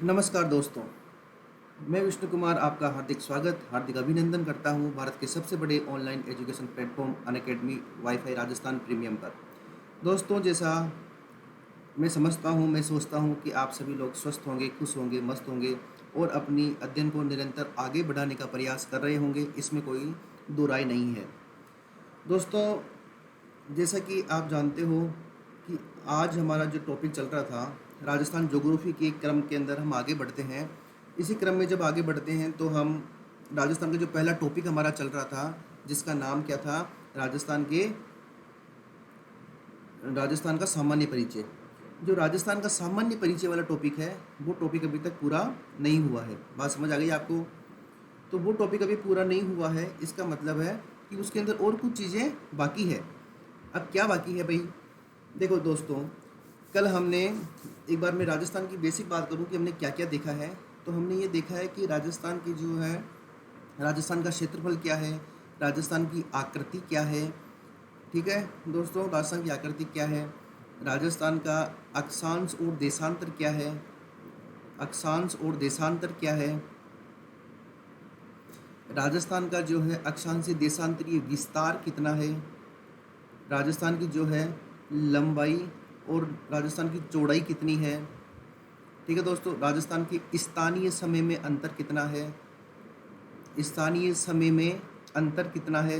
नमस्कार दोस्तों, मैं विष्णु कुमार आपका हार्दिक अभिनंदन करता हूं भारत के सबसे बड़े online education platform Unacademy wifi Rajasthan premium पर। दोस्तों, जैसा मैं सोचता हूं कि आप सभी लोग स्वस्थ होंगे, खुश होंगे, मस्त होंगे और अपनी अध्ययन को निरंतर आगे बढ़ाने का प्रयास कर रहे होंगे, इसमें कोई दो राय नहीं है। दोस्तों, जैसा कि आप जानते हो कि आज हमारा जो टॉपिक चल रहा था, राजस्थान ज्योग्राफी के क्रम के अंदर हम आगे बढ़ते हैं। इसी क्रम में जब आगे बढ़ते हैं तो हम राजस्थान का जो पहला टॉपिक हमारा चल रहा था, जिसका नाम क्या था, राजस्थान का सामान्य परिचय। जो राजस्थान का सामान्य परिचय वाला टॉपिक है, वो टॉपिक अभी तक पूरा नहीं हुआ है। बात समझ आ गई आपको? तो वो टॉपिक अभी पूरा नहीं हुआ है, इसका मतलब है कि उसके अंदर और कुछ चीज़ें बाकी है। अब क्या बाकी है भाई? देखो दोस्तों, कल हमने, एक बार मैं राजस्थान की बेसिक बात करूं कि हमने क्या क्या देखा है, तो हमने ये देखा है कि राजस्थान की जो है, राजस्थान का क्षेत्रफल क्या है, राजस्थान की आकृति क्या है। ठीक है दोस्तों, राजस्थान की आकृति क्या है, राजस्थान का अक्षांश और देशांतर क्या है, अक्षांश और देशांतर क्या है, राजस्थान का जो है अक्षांशीय देशांतरीय विस्तार कितना है, राजस्थान की जो है लंबाई और राजस्थान की चौड़ाई कितनी है। ठीक है दोस्तों, राजस्थान के स्थानीय समय में अंतर कितना है, स्थानीय समय में अंतर कितना है।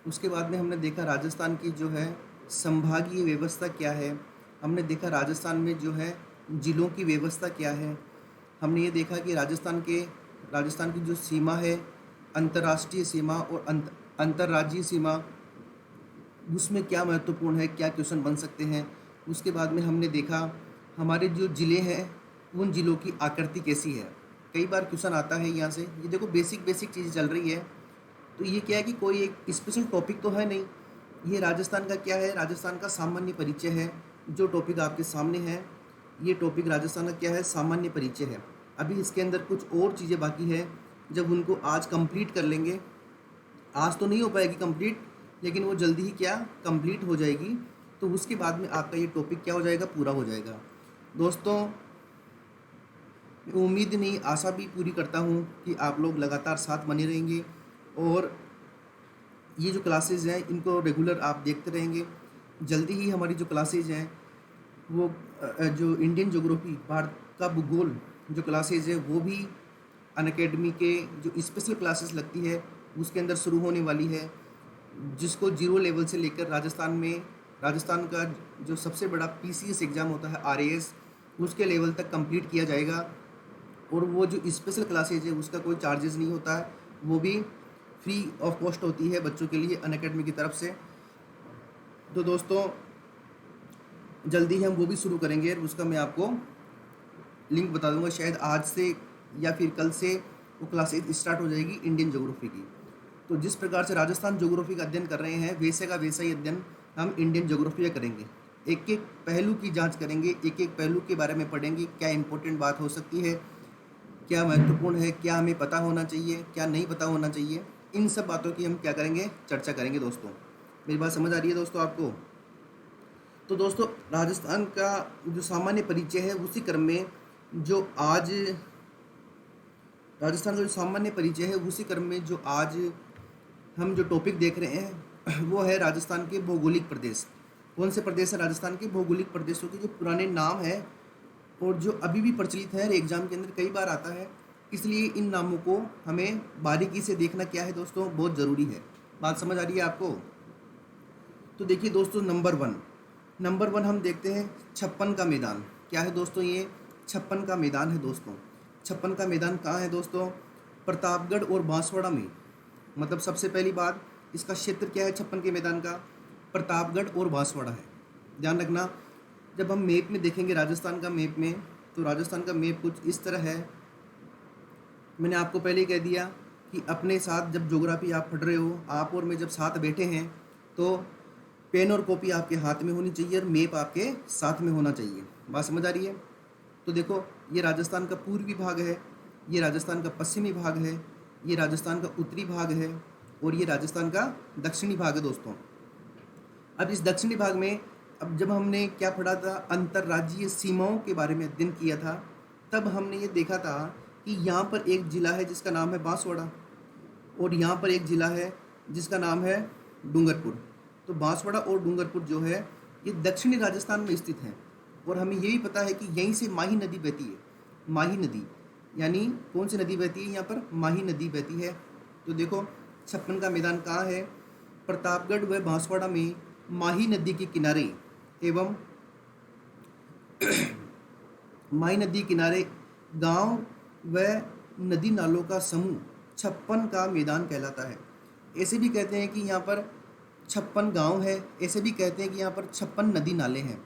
उसके बाद में हमने देखा राजस्थान की जो है संभागीय व्यवस्था क्या है, हमने देखा राजस्थान में जो है जिलों की व्यवस्था क्या है। हमने ये देखा कि राजस्थान की जो सीमा है, अंतर्राष्ट्रीय सीमा और अंतर्राज्यीय सीमा, उसमें क्या महत्वपूर्ण है, क्या क्वेश्चन बन सकते हैं। उसके बाद में हमने देखा हमारे जो ज़िले हैं, उन ज़िलों की आकृति कैसी है। कई बार क्वेश्चन आता है यहाँ से। ये देखो, बेसिक चीज़ें चल रही है। तो ये क्या है कि कोई एक स्पेशल टॉपिक तो है नहीं। ये राजस्थान का क्या है, राजस्थान का सामान्य परिचय है। जो टॉपिक आपके सामने है, ये टॉपिक राजस्थान का क्या है, सामान्य परिचय है। अभी इसके अंदर कुछ और चीज़ें बाकी है। जब उनको आज कंप्लीट कर लेंगे, आज तो नहीं हो पाएगी कंप्लीट, लेकिन वो जल्दी ही क्या कंप्लीट हो जाएगी, तो उसके बाद में आपका ये टॉपिक क्या हो जाएगा, पूरा हो जाएगा। दोस्तों, उम्मीद नहीं, आशा भी पूरी करता हूँ कि आप लोग लगातार साथ बने रहेंगे और ये जो क्लासेज हैं इनको रेगुलर आप देखते रहेंगे। जल्दी ही हमारी जो क्लासेज हैं वो जो इंडियन ज्योग्राफी, भारत का भूगोल जो क्लासेज है, वो भी अनअकैडमी के जो स्पेशल क्लासेस लगती है उसके अंदर शुरू होने वाली है, जिसको जीरो लेवल से लेकर राजस्थान का जो सबसे बड़ा पीसीएस एग्ज़ाम होता है, आरएएस, उसके लेवल तक कंप्लीट किया जाएगा। और वो जो स्पेशल क्लासेज है उसका कोई चार्जेस नहीं होता है, वो भी फ्री ऑफ कॉस्ट होती है बच्चों के लिए अनअकैडमी की तरफ से। तो दोस्तों, जल्दी ही हम वो भी शुरू करेंगे, उसका मैं आपको लिंक बता दूंगा। शायद आज से या फिर कल से वो क्लासेज स्टार्ट हो जाएगी इंडियन ज्योग्राफी की। तो जिस प्रकार से राजस्थान ज्योग्राफी का अध्ययन कर रहे हैं, वैसे का वैसा ही अध्ययन हम इंडियन ज्योग्राफी का करेंगे। एक एक पहलू की जांच करेंगे, एक एक पहलू के बारे में पढ़ेंगे, क्या इंपॉर्टेंट बात हो सकती है, क्या महत्वपूर्ण है, क्या हमें पता होना चाहिए, क्या नहीं पता होना चाहिए। इन सब बातों की हम क्या करेंगे, चर्चा करेंगे। दोस्तों, मेरी बात समझ आ रही है दोस्तों आपको? तो दोस्तों, राजस्थान का जो सामान्य परिचय है, उसी क्रम में जो आज राजस्थान का जो सामान्य परिचय है, उसी क्रम में जो आज हम जो टॉपिक देख रहे हैं वो है राजस्थान के भौगोलिक प्रदेश। कौन से प्रदेश है राजस्थान के? भौगोलिक प्रदेशों के जो पुराने नाम है और जो अभी भी प्रचलित है, एग्जाम के अंदर कई बार आता है, इसलिए इन नामों को हमें बारीकी से देखना क्या है दोस्तों, बहुत ज़रूरी है। बात समझ आ रही है आपको? तो देखिए दोस्तों, नंबर वन हम देखते हैं छप्पन का मैदान। क्या है दोस्तों? ये छप्पन का मैदान है दोस्तों। छप्पन का मैदान कहाँ है दोस्तों? प्रतापगढ़ और बांसवाड़ा में। मतलब सबसे पहली बात, इसका क्षेत्र क्या है छप्पन के मैदान का? प्रतापगढ़ और बांसवाड़ा है। ध्यान रखना, जब हम मैप में देखेंगे राजस्थान का मैप में, तो राजस्थान का मैप कुछ इस तरह है। मैंने आपको पहले ही कह दिया कि अपने साथ जब ज्योग्राफी आप पढ़ रहे हो, आप और मैं जब साथ बैठे हैं, तो पेन और कॉपी आपके हाथ में होनी चाहिए और मैप आपके साथ में होना चाहिए। बात समझ आ रही है? तो देखो, ये राजस्थान का पूर्वी भाग है, ये राजस्थान का पश्चिमी भाग है, ये राजस्थान का उत्तरी भाग है और ये राजस्थान का दक्षिणी भाग है दोस्तों। अब इस दक्षिणी भाग में, अब जब हमने क्या पढ़ा था, अंतर्राज्यीय सीमाओं के बारे में अध्ययन किया था, तब हमने ये देखा था कि यहाँ पर एक ज़िला है जिसका नाम है बांसवाड़ा, और यहाँ पर एक ज़िला है जिसका नाम है डूंगरपुर। तो बांसवाड़ा और डूंगरपुर जो है ये दक्षिणी राजस्थान में स्थित हैं, और हमें ये भी पता है कि यहीं से माही नदी बहती है। माही नदी यानी कौन सी नदी बहती है यहाँ पर? माही नदी बहती है। तो देखो छप्पन का मैदान कहाँ है? प्रतापगढ़ व बांसवाड़ा में माही नदी के किनारे एवं माही नदी किनारे गांव व नदी नालों का समूह छप्पन का मैदान कहलाता है। ऐसे भी कहते हैं कि यहाँ पर 56 गांव है, ऐसे भी कहते हैं कि यहाँ पर 56 नदी नाले हैं।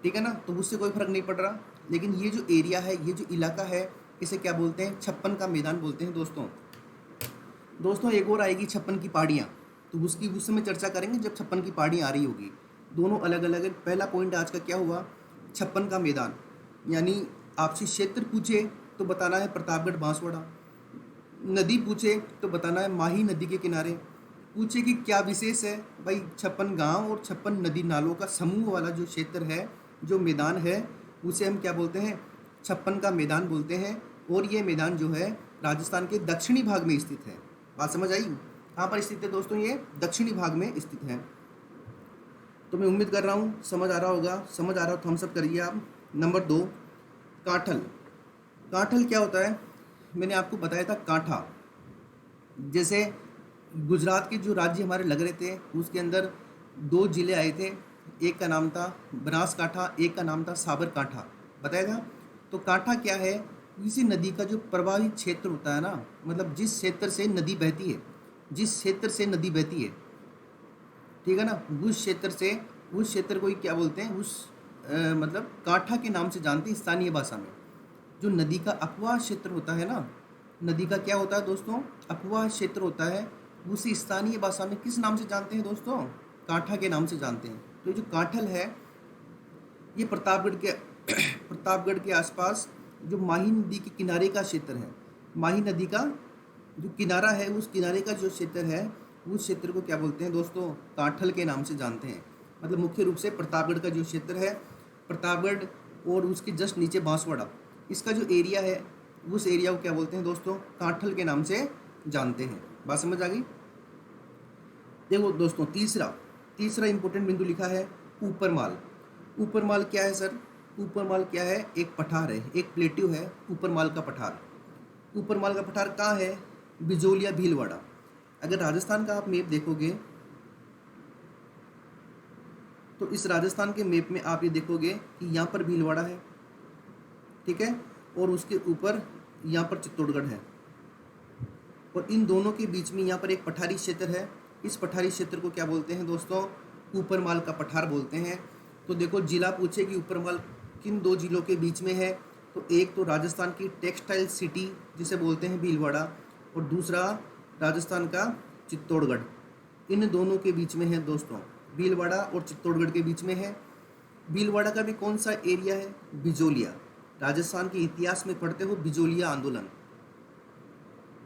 ठीक है ना, तो उससे कोई फर्क नहीं पड़ रहा। लेकिन ये जो एरिया है, ये जो इलाका है, इसे क्या बोलते हैं? 56 का मैदान बोलते हैं दोस्तों एक और आएगी 56 की पहाड़ियाँ, तो उसकी उस समय चर्चा करेंगे जब 56 की पहाड़ियाँ आ रही होगी। दोनों अलग अलग है। पहला पॉइंट आज का क्या हुआ? 56 का मैदान, यानी आपसे क्षेत्र पूछे तो बताना है प्रतापगढ़ बांसवाड़ा, नदी पूछे तो बताना है माही नदी के किनारे, पूछे कि क्या विशेष है भाई 56 गांव और 56 नदी नालों का समूह वाला जो क्षेत्र है, जो मैदान है, उसे हम क्या बोलते हैं? 56 का मैदान बोलते हैं। और ये मैदान जो है राजस्थान के दक्षिणी भाग में स्थित है। बात समझ आई? कहाँ पर स्थित है दोस्तों? ये दक्षिणी भाग में स्थित है। तो मैं उम्मीद कर रहा हूँ समझ आ रहा होगा। समझ आ रहा हो तो थम्स अप करिए आप। नंबर 2, काठल। काठल क्या होता है? मैंने आपको बताया था काठा। जैसे गुजरात के जो राज्य हमारे लग रहे थे उसके अंदर 2 जिले आए थे, एक का नाम था बनासकाठा, एक का नाम था साबरकाठा, बताया था। तो काठा क्या है? किसी नदी का जो प्रवाही क्षेत्र होता है ना, मतलब जिस क्षेत्र से नदी बहती है, जिस क्षेत्र से नदी बहती है, ठीक है ना, उस क्षेत्र को ही क्या बोलते हैं? मतलब काठा के नाम से जानते हैं स्थानीय भाषा में। जो नदी का अपवाह क्षेत्र होता है ना, नदी का क्या होता है दोस्तों? अपवाह क्षेत्र होता है। उसी स्थानीय भाषा में किस नाम से जानते हैं दोस्तों? काठा के नाम से जानते हैं। तो जो काठल है ये प्रतापगढ़ के आसपास जो माही नदी के किनारे का क्षेत्र है। माही नदी का जो किनारा है, उस किनारे का जो क्षेत्र है, उस क्षेत्र को क्या बोलते हैं दोस्तों? काठल के नाम से जानते हैं। मतलब मुख्य रूप से प्रतापगढ़ का जो क्षेत्र है, प्रतापगढ़ और उसके जस्ट नीचे बांसवाड़ा, इसका जो एरिया है, उस एरिया को क्या बोलते हैं दोस्तों? काठल के नाम से जानते हैं। बात समझ आ गई? देखो दोस्तों तीसरा इंपॉर्टेंट बिंदु लिखा है ऊपरमाल। ऊपरमाल क्या है सर? ऊपरमाल क्या है? एक पठार है, एक प्लेट्यू है ऊपरमाल का पठार। ऊपरमाल का पठार कहाँ है? बिजोलिया भीलवाड़ा। अगर राजस्थान का आप मैप देखोगे तो इस राजस्थान के मैप में आप ये देखोगे कि यहाँ पर भीलवाड़ा है, ठीक है, और उसके ऊपर यहाँ पर चित्तौड़गढ़ है, और इन दोनों के बीच में यहाँ पर एक पठारी क्षेत्र है। इस पठारी क्षेत्र को क्या बोलते हैं दोस्तों? ऊपरमाल का पठार बोलते हैं। तो देखो जिला पूछे कि ऊपरमाल किन 2 जिलों के बीच में है, तो एक तो राजस्थान की टेक्सटाइल सिटी जिसे बोलते हैं भीलवाड़ा, और दूसरा राजस्थान का चित्तौड़गढ़। इन दोनों के बीच में है दोस्तों, भीलवाड़ा और चित्तौड़गढ़ के बीच में है। भीलवाड़ा का भी कौन सा एरिया है? बिजोलिया। राजस्थान के इतिहास में पढ़ते हो बिजोलिया आंदोलन,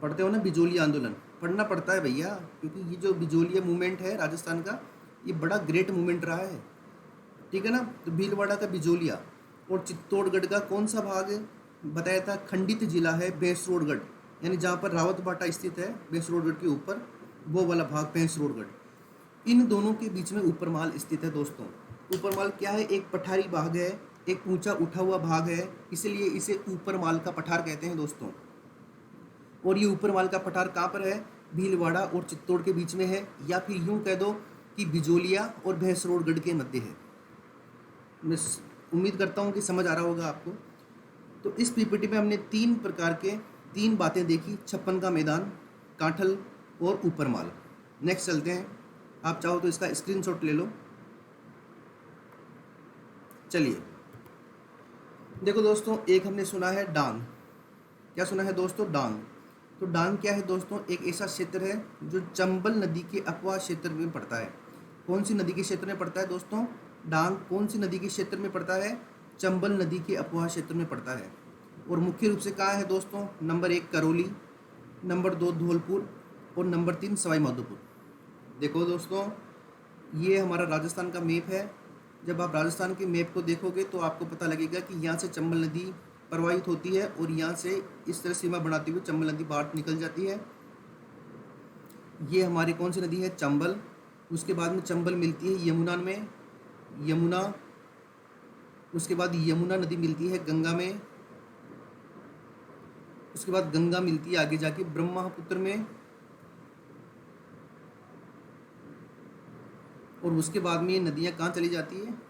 पढ़ते हो ना? बिजोलिया आंदोलन पढ़ना पड़ता है भैया, क्योंकि ये जो बिजोलिया मूवमेंट है राजस्थान का, ये बड़ा ग्रेट मूवमेंट रहा है, ठीक है ना। तो भीलवाड़ा का बिजोलिया और चित्तौड़गढ़ का कौन सा भाग है? बताया था खंडित जिला है भैंसरोडगढ़, यानी जहाँ पर रावतबाटा स्थित है भैंसरोडगढ़ के ऊपर, वो वाला भाग भैंसरोडगढ़। इन दोनों के बीच में ऊपरमाल स्थित है दोस्तों। ऊपरमाल क्या है? एक पठारी भाग है, एक ऊंचा उठा हुआ भाग है, इसलिए इसे ऊपरमाल का पठार कहते हैं दोस्तों। और ये ऊपरमाल का पठार कहाँ पर है? भीलवाड़ा और चित्तौड़ के बीच में है, या फिर यूँ कह दो कि बिजोलिया और भैंसरोडगढ़ के मध्य है। मैं उम्मीद करता हूँ कि समझ आ रहा होगा आपको। तो इस पीपीटी में हमने 3 प्रकार के 3 बातें देखी, 56 का मैदान, काठल और ऊपरमाल। नेक्स्ट चलते हैं, आप चाहो तो इसका स्क्रीनशॉट ले लो। चलिए देखो दोस्तों, एक हमने सुना है डांग। क्या सुना है दोस्तों? डांग। तो डांग क्या है दोस्तों? एक ऐसा क्षेत्र है जो चंबल नदी के अपवाह क्षेत्र में पड़ता है। कौन सी नदी के क्षेत्र में पड़ता है दोस्तों? डांग कौन सी नदी के क्षेत्र में पड़ता है? चंबल नदी के अपवाह क्षेत्र में पड़ता है। और मुख्य रूप से कहाँ है दोस्तों? नंबर 1 करौली, नंबर 2 धौलपुर और नंबर 3 सवाई माधोपुर। देखो दोस्तों, ये हमारा राजस्थान का मैप है। जब आप राजस्थान के मैप को देखोगे तो आपको पता लगेगा कि यहाँ से चंबल नदी प्रवाहित होती है और यहाँ से इस तरह सीमा बनाती हुई चंबल नदी बाहर निकल जाती है। ये हमारी कौन सी नदी है? चंबल। उसके बाद में चंबल मिलती है यमुना में, यमुना। उसके बाद यमुना नदी मिलती है गंगा में। उसके बाद गंगा मिलती है आगे जाके ब्रह्मपुत्र में। और उसके बाद में ये नदियाँ कहाँ चली जाती है?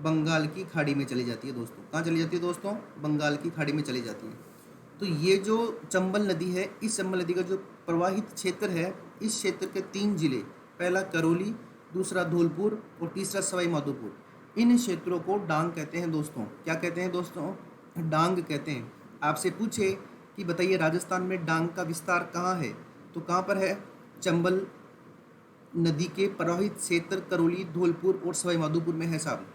बंगाल की खाड़ी में चली जाती है दोस्तों। कहाँ चली जाती है दोस्तों? बंगाल की खाड़ी में चली जाती है। तो ये जो चंबल नदी है, इस चंबल नदी का जो प्रवाहित क्षेत्र है, इस क्षेत्र के 3 जिले, पहला करौली, दूसरा धौलपुर और तीसरा सवाई माधोपुर, इन क्षेत्रों को डांग कहते हैं दोस्तों। क्या कहते हैं दोस्तों? डांग कहते हैं। आपसे पूछे कि बताइए राजस्थान में डांग का विस्तार कहाँ है, तो कहाँ पर है? चंबल नदी के प्रवाहित क्षेत्र करौली, धौलपुर और सवाई माधोपुर में है साहब।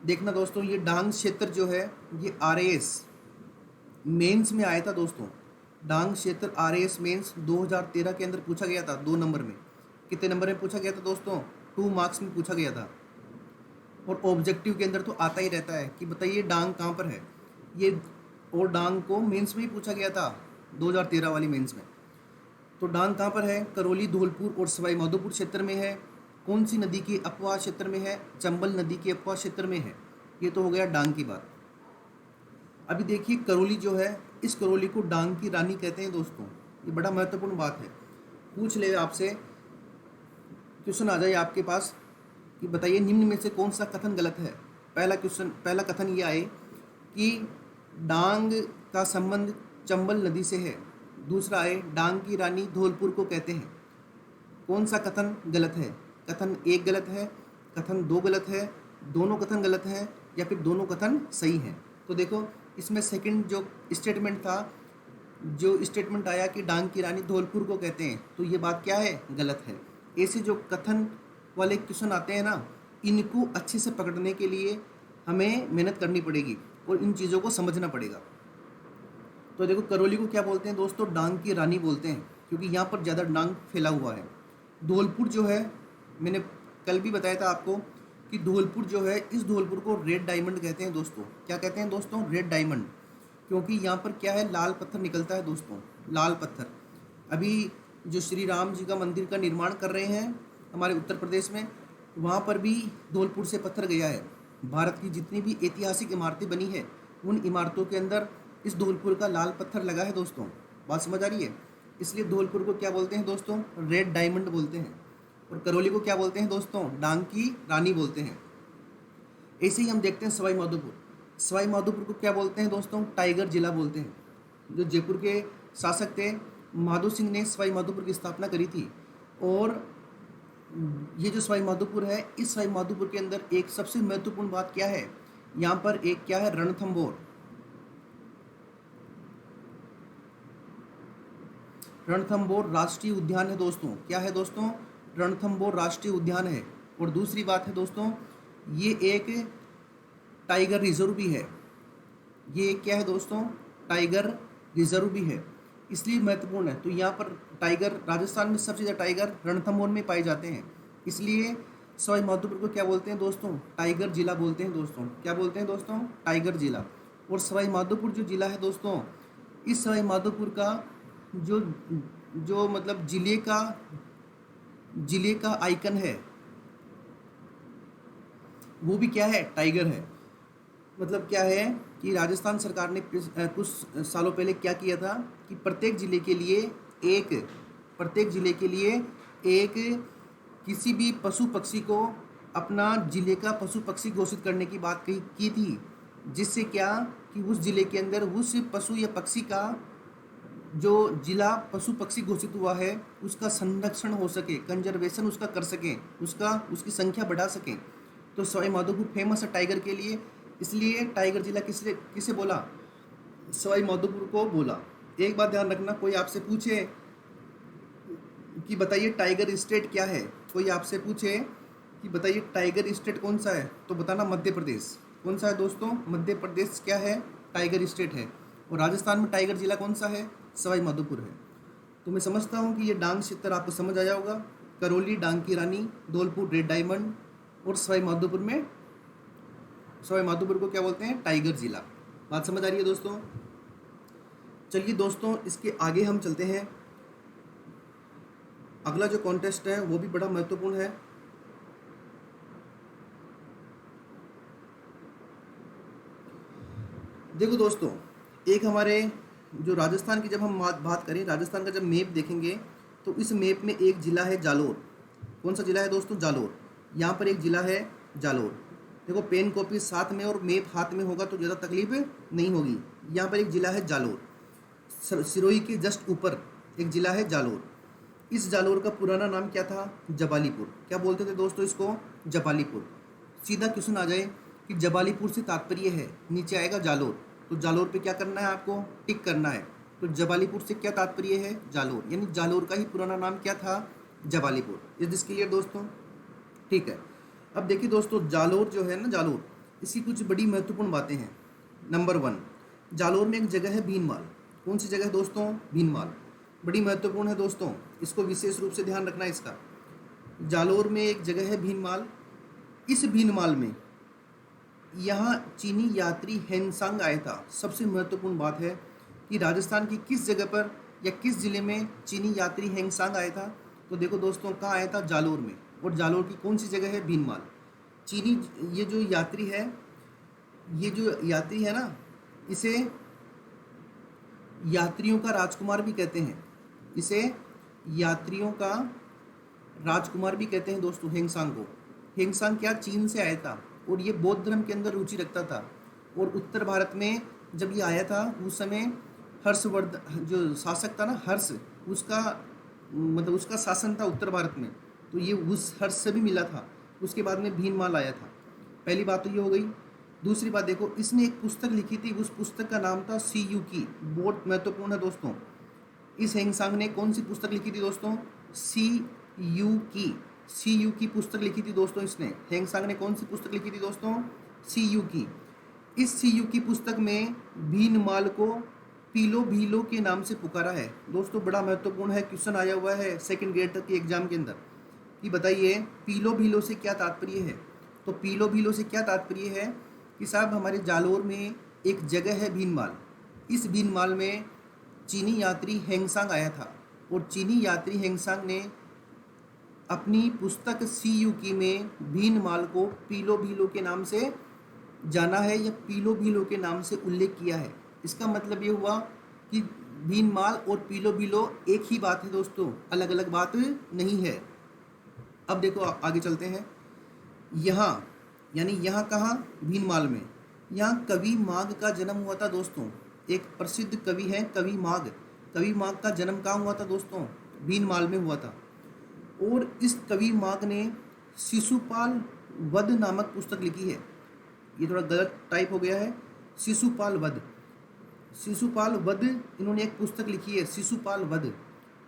देखना दोस्तों, ये डांग क्षेत्र जो है ये RAS मेंस में आया था दोस्तों। डांग क्षेत्र RAS मेंस 2013 के अंदर पूछा गया था 2 नंबर में। कितने नंबर में पूछा गया था दोस्तों? 2 मार्क्स में पूछा गया था। और ऑब्जेक्टिव के अंदर तो आता ही रहता है कि बताइए डांग कहाँ पर है ये, और डांग को मेंस में ही पूछा गया था 2013 वाली मेंस में। तो डांग कहाँ पर है? करौली, धौलपुर और सवाई माधोपुर क्षेत्र में है। कौन सी नदी के अपवाह क्षेत्र में है? चंबल नदी के अपवाह क्षेत्र में है। ये तो हो गया डांग की बात। अभी देखिए करौली जो है, इस करौली को डांग की रानी कहते हैं दोस्तों। ये बड़ा महत्वपूर्ण बात है। पूछ ले आपसे, क्वेश्चन आ जाए आपके पास कि बताइए निम्न में से कौन सा कथन गलत है। पहला कथन ये आए कि डांग का संबंध चंबल नदी से है। दूसरा आए डांग की रानी धौलपुर को कहते हैं। कौन सा कथन गलत है? कथन 1 गलत है, कथन 2 गलत है, दोनों कथन गलत हैं, या फिर दोनों कथन सही हैं? तो देखो इसमें सेकंड जो स्टेटमेंट था, जो स्टेटमेंट आया कि डांग की रानी धौलपुर को कहते हैं, तो ये बात क्या है? गलत है। ऐसे जो कथन वाले क्वेश्चन आते हैं ना, इनको अच्छे से पकड़ने के लिए हमें मेहनत करनी पड़ेगी और इन चीज़ों को समझना पड़ेगा। तो देखो करौली को क्या बोलते हैं दोस्तों? डांग की रानी बोलते हैं, क्योंकि यहाँ पर ज़्यादा डांग फैला हुआ है। धौलपुर जो है, मैंने कल भी बताया था आपको कि धौलपुर जो है, इस धौलपुर को रेड डायमंड कहते हैं दोस्तों। क्या कहते हैं दोस्तों? Red diamond. क्योंकि यहाँ पर क्या है? लाल पत्थर निकलता है दोस्तों, लाल पत्थर। अभी जो श्री राम जी का मंदिर का निर्माण कर रहे हैं हमारे उत्तर प्रदेश में, वहाँ पर भी धौलपुर से पत्थर गया है। भारत की जितनी भी ऐतिहासिक इमारतें बनी है, उन इमारतों के अंदर इस धौलपुर का लाल पत्थर लगा है दोस्तों। बात समझ आ रही है? इसलिए धौलपुर को क्या बोलते हैं दोस्तों? रेड डायमंड बोलते हैं। और करौली को क्या बोलते हैं दोस्तों? डांग की रानी बोलते हैं। ऐसे ही हम देखते हैं सवाई माधोपुर। सवाई माधोपुर को क्या बोलते हैं दोस्तों? टाइगर जिला बोलते हैं। जो जयपुर के शासक थे माधो सिंह ने सवाई माधोपुर की स्थापना करी थी। और ये जो सवाई माधोपुर है, इस सवाई माधोपुर के अंदर एक सबसे महत्वपूर्ण बात क्या है? यहाँ पर एक क्या है? रणथंभौर। रणथंभौर राष्ट्रीय उद्यान है दोस्तों। क्या है दोस्तों? रणथंभौर राष्ट्रीय उद्यान है। और दूसरी बात है दोस्तों, ये एक टाइगर रिजर्व भी है। ये क्या है दोस्तों? टाइगर रिजर्व भी है, इसलिए महत्वपूर्ण है। तो यहाँ पर टाइगर, राजस्थान में सबसे ज़्यादा टाइगर रणथंभौर में पाए जाते हैं। इसलिए सवाई माधोपुर को क्या बोलते हैं दोस्तों? टाइगर जिला बोलते हैं दोस्तों। क्या बोलते हैं दोस्तों? टाइगर जिला। और सवाई माधोपुर जो जिला है दोस्तों, इस सवाई माधोपुर का जो मतलब जिले का आइकन है, वो भी क्या है? टाइगर है। मतलब क्या है कि राजस्थान सरकार ने कुछ सालों पहले क्या किया था कि प्रत्येक जिले के लिए एक किसी भी पशु पक्षी को अपना जिले का पशु पक्षी घोषित करने की बात की थी, जिससे क्या कि उस जिले के अंदर उस पशु या पक्षी का जो जिला पशु पक्षी घोषित हुआ है उसका संरक्षण हो सके, कंजर्वेशन उसका कर सकें, उसकी संख्या बढ़ा सकें। तो सवाई माधोपुर फेमस है टाइगर के लिए, इसलिए टाइगर जिला किसे बोला? सवाई माधोपुर को बोला। एक बात ध्यान रखना, कोई आपसे पूछे कि बताइए टाइगर स्टेट क्या है, कोई आपसे पूछे कि बताइए टाइगर स्टेट कौन सा है, तो बताना मध्य प्रदेश। कौन सा है दोस्तों? मध्य प्रदेश क्या है? टाइगर स्टेट है। और राजस्थान में टाइगर जिला कौन सा है? सवाई माधोपुर है। तो मैं समझता हूँ कि ये डांग क्षेत्र आपको समझ आया होगा। करौली डांग की रानी, धौलपुर रेड डायमंड और सवाई माधोपुर को क्या बोलते हैं? टाइगर जिला। बात समझ आ रही है दोस्तों? चलिए दोस्तों, इसके आगे हम चलते हैं। अगला जो कॉन्टेस्ट है वो भी बड़ा महत्वपूर्ण है। देखो दोस्तों, एक हमारे जो राजस्थान की जब हम बात करें, राजस्थान का जब मैप देखेंगे तो इस मैप में एक ज़िला है जालोर। कौन सा ज़िला है दोस्तों? जालोर। यहाँ पर एक ज़िला है जालोर। देखो, पेन कॉपी साथ में और मैप हाथ में होगा तो ज़्यादा तकलीफ नहीं होगी। यहाँ पर एक ज़िला है जालोर, सिरोही के जस्ट ऊपर एक ज़िला है जालोर। इस जालोर का पुराना नाम क्या था? जबालीपुर। क्या बोलते थे दोस्तों इसको? जबालीपुर। सीधा क्वेश्चन आ जाए कि जबालीपुर से तात्पर्य है, नीचे आएगा जालोर, तो जालोर पे क्या करना है आपको? टिक करना है। तो जबालीपुर से क्या तात्पर्य है? जालोर। यानी जालोर का ही पुराना नाम क्या था? जबालीपुर। इज दिस क्लियर दोस्तों? ठीक है। अब देखिए दोस्तों, जालोर जो है ना, जालोर, इसकी कुछ बड़ी महत्वपूर्ण बातें हैं। नंबर 1, जालोर में एक जगह है भीनमाल। कौन सी जगह है दोस्तों? भीनमाल। बड़ी महत्वपूर्ण है दोस्तों, इसको विशेष रूप से ध्यान रखना है इसका। जालोर में एक जगह है भीनमाल। इस भीनमाल में यहाँ चीनी यात्री हेनसांग आया था। सबसे महत्वपूर्ण बात है कि राजस्थान की किस जगह पर या किस ज़िले में चीनी यात्री हेनसांग आया था? तो देखो दोस्तों, कहाँ आया था? जालोर में। और जालोर की कौन सी जगह है? भीनमाल। चीनी ये जो यात्री है ना, इसे यात्रियों का राजकुमार भी कहते हैं। इसे यात्रियों का राजकुमार भी कहते हैं दोस्तों हेंगसांग को। हेंगसांग क्या चीन से आया था और ये बौद्ध धर्म के अंदर रुचि रखता था। और उत्तर भारत में जब ये आया था उस समय हर्षवर्धन जो शासक था ना, हर्ष, उसका शासन था उत्तर भारत में, तो ये उस हर्ष से भी मिला था। उसके बाद में भीनमाल आया था। पहली बात तो ये हो गई। दूसरी बात देखो, इसने एक पुस्तक लिखी थी, उस पुस्तक का नाम था सी यू की। बहुत महत्वपूर्ण है दोस्तों। इस हेंगसांग ने कौन सी पुस्तक लिखी थी दोस्तों? सी यू की पुस्तक लिखी थी दोस्तों। इसने, हेंगसांग ने कौन सी पुस्तक लिखी थी दोस्तों? सी यू की। इस सी यू की पुस्तक में भीनमाल को पीलो भीलो के नाम से पुकारा है दोस्तों। बड़ा महत्वपूर्ण है, क्वेश्चन आया हुआ है सेकंड ग्रेड तक के एग्जाम के अंदर कि बताइए पीलो भीलो से क्या तात्पर्य है? तो पीलो भीलो से क्या तात्पर्य है कि साहब हमारे जालोर में एक जगह है भीनमाल। इस भीनमाल में चीनी यात्री हेंगसांग आया था और चीनी यात्री हेंगसांग ने अपनी पुस्तक सी यू की में भीनमाल को पीलो भीलो के नाम से जाना है या पीलो भीलो के नाम से उल्लेख किया है। इसका मतलब ये हुआ कि भीनमाल और पीलो भीलो एक ही बात है दोस्तों, अलग अलग बात नहीं है। अब देखो आगे चलते हैं। यहाँ यानी यहाँ कहाँ? भीनमाल में। यहाँ कवि माघ का जन्म हुआ था दोस्तों। एक प्रसिद्ध कवि है कवि माघ। कवि माघ का जन्म कहाँ हुआ था दोस्तों? भीनमाल में हुआ था। और इस कवि माघ ने शिशुपाल वध नामक पुस्तक लिखी है। ये थोड़ा गलत टाइप हो गया है, शिशुपाल वध। शिशुपाल वध इन्होंने एक पुस्तक लिखी है, शिशुपाल वध।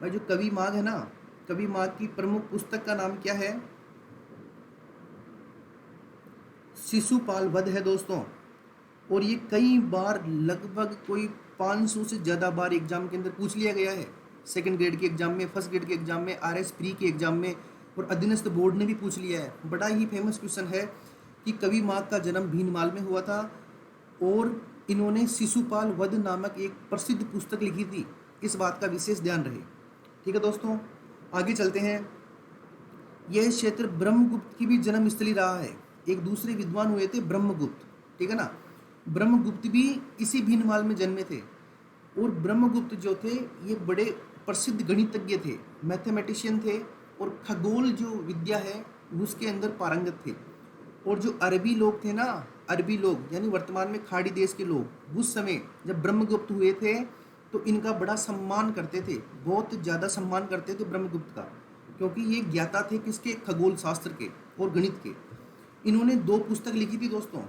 भाई जो कवि माघ है ना, कवि माघ की प्रमुख पुस्तक का नाम क्या है? शिशुपाल वध है दोस्तों। और ये कई बार, लगभग कोई 500 से ज़्यादा बार एग्जाम के अंदर पूछ लिया गया है। सेकंड ग्रेड के एग्जाम में, फर्स्ट ग्रेड के एग्जाम में, RS प्री के एग्जाम में, और अधीनस्थ बोर्ड ने भी पूछ लिया है। बड़ा ही फेमस क्वेश्चन है कि कवि माघ का जन्म भीनमाल में हुआ था और इन्होंने शिशुपाल वध नामक एक प्रसिद्ध पुस्तक लिखी थी। इस बात का विशेष ध्यान रहे। ठीक है दोस्तों, आगे चलते हैं। यह क्षेत्र ब्रह्मगुप्त की भी जन्म स्थली रहा है। एक दूसरे विद्वान हुए थे ब्रह्मगुप्त, ठीक है ना। ब्रह्मगुप्त भी इसी भीनमाल में जन्मे थे। और ब्रह्मगुप्त जो थे ये बड़े प्रसिद्ध गणितज्ञ थे, मैथमेटिशियन थे, और खगोल जो विद्या है उसके अंदर पारंगत थे। और जो अरबी लोग थे ना, अरबी लोग यानी वर्तमान में खाड़ी देश के लोग, उस समय जब ब्रह्मगुप्त हुए थे तो इनका बड़ा सम्मान करते थे, बहुत ज़्यादा सम्मान करते थे ब्रह्मगुप्त का, क्योंकि ये ज्ञाता थे किसके? खगोल शास्त्र के और गणित के। इन्होंने 2 पुस्तक लिखी थी दोस्तों।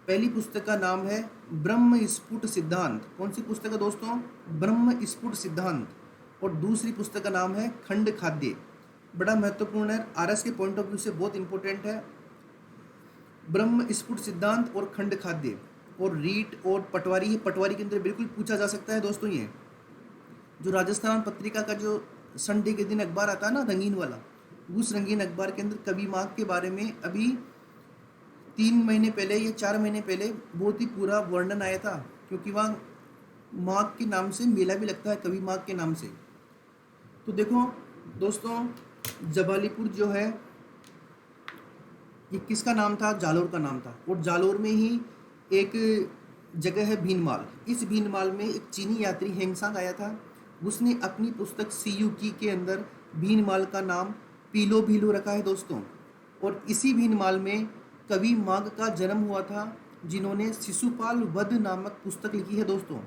पहली पुस्तक का नाम है ब्रह्म स्फुट सिद्धांत। कौन सी पुस्तक है दोस्तों? ब्रह्म स्फुट सिद्धांत। और दूसरी पुस्तक का नाम है खंड खाद्य। बड़ा महत्वपूर्ण है, RS के पॉइंट ऑफ व्यू से बहुत इंपॉर्टेंट है। ब्रह्म स्फुट सिद्धांत और खंड खाद्य। और रीट और पटवारी, ये पटवारी के अंदर बिल्कुल पूछा जा सकता है दोस्तों। ये जो राजस्थान पत्रिका का जो संडे के दिन अखबार आता है ना, रंगीन वाला, उस रंगीन अखबार के अंदर कवि माघ के बारे में अभी 3 महीने पहले या 4 महीने पहले बहुत ही पूरा वर्णन आया था क्योंकि वहाँ माघ के नाम से मेला भी लगता है, कवि माघ के नाम से। तो देखो दोस्तों, जबालीपुर जो है ये किसका नाम था? जालोर का नाम था। और जालोर में ही एक जगह है भीनमाल। इस भीनमाल में एक चीनी यात्री हेंगसांग आया था। उसने अपनी पुस्तक सीयूकी के अंदर भीनमाल का नाम पीलो भीलो रखा है दोस्तों। और इसी भीनमाल में कवि माघ का जन्म हुआ था, जिन्होंने शिशुपाल वध नामक पुस्तक लिखी है दोस्तों।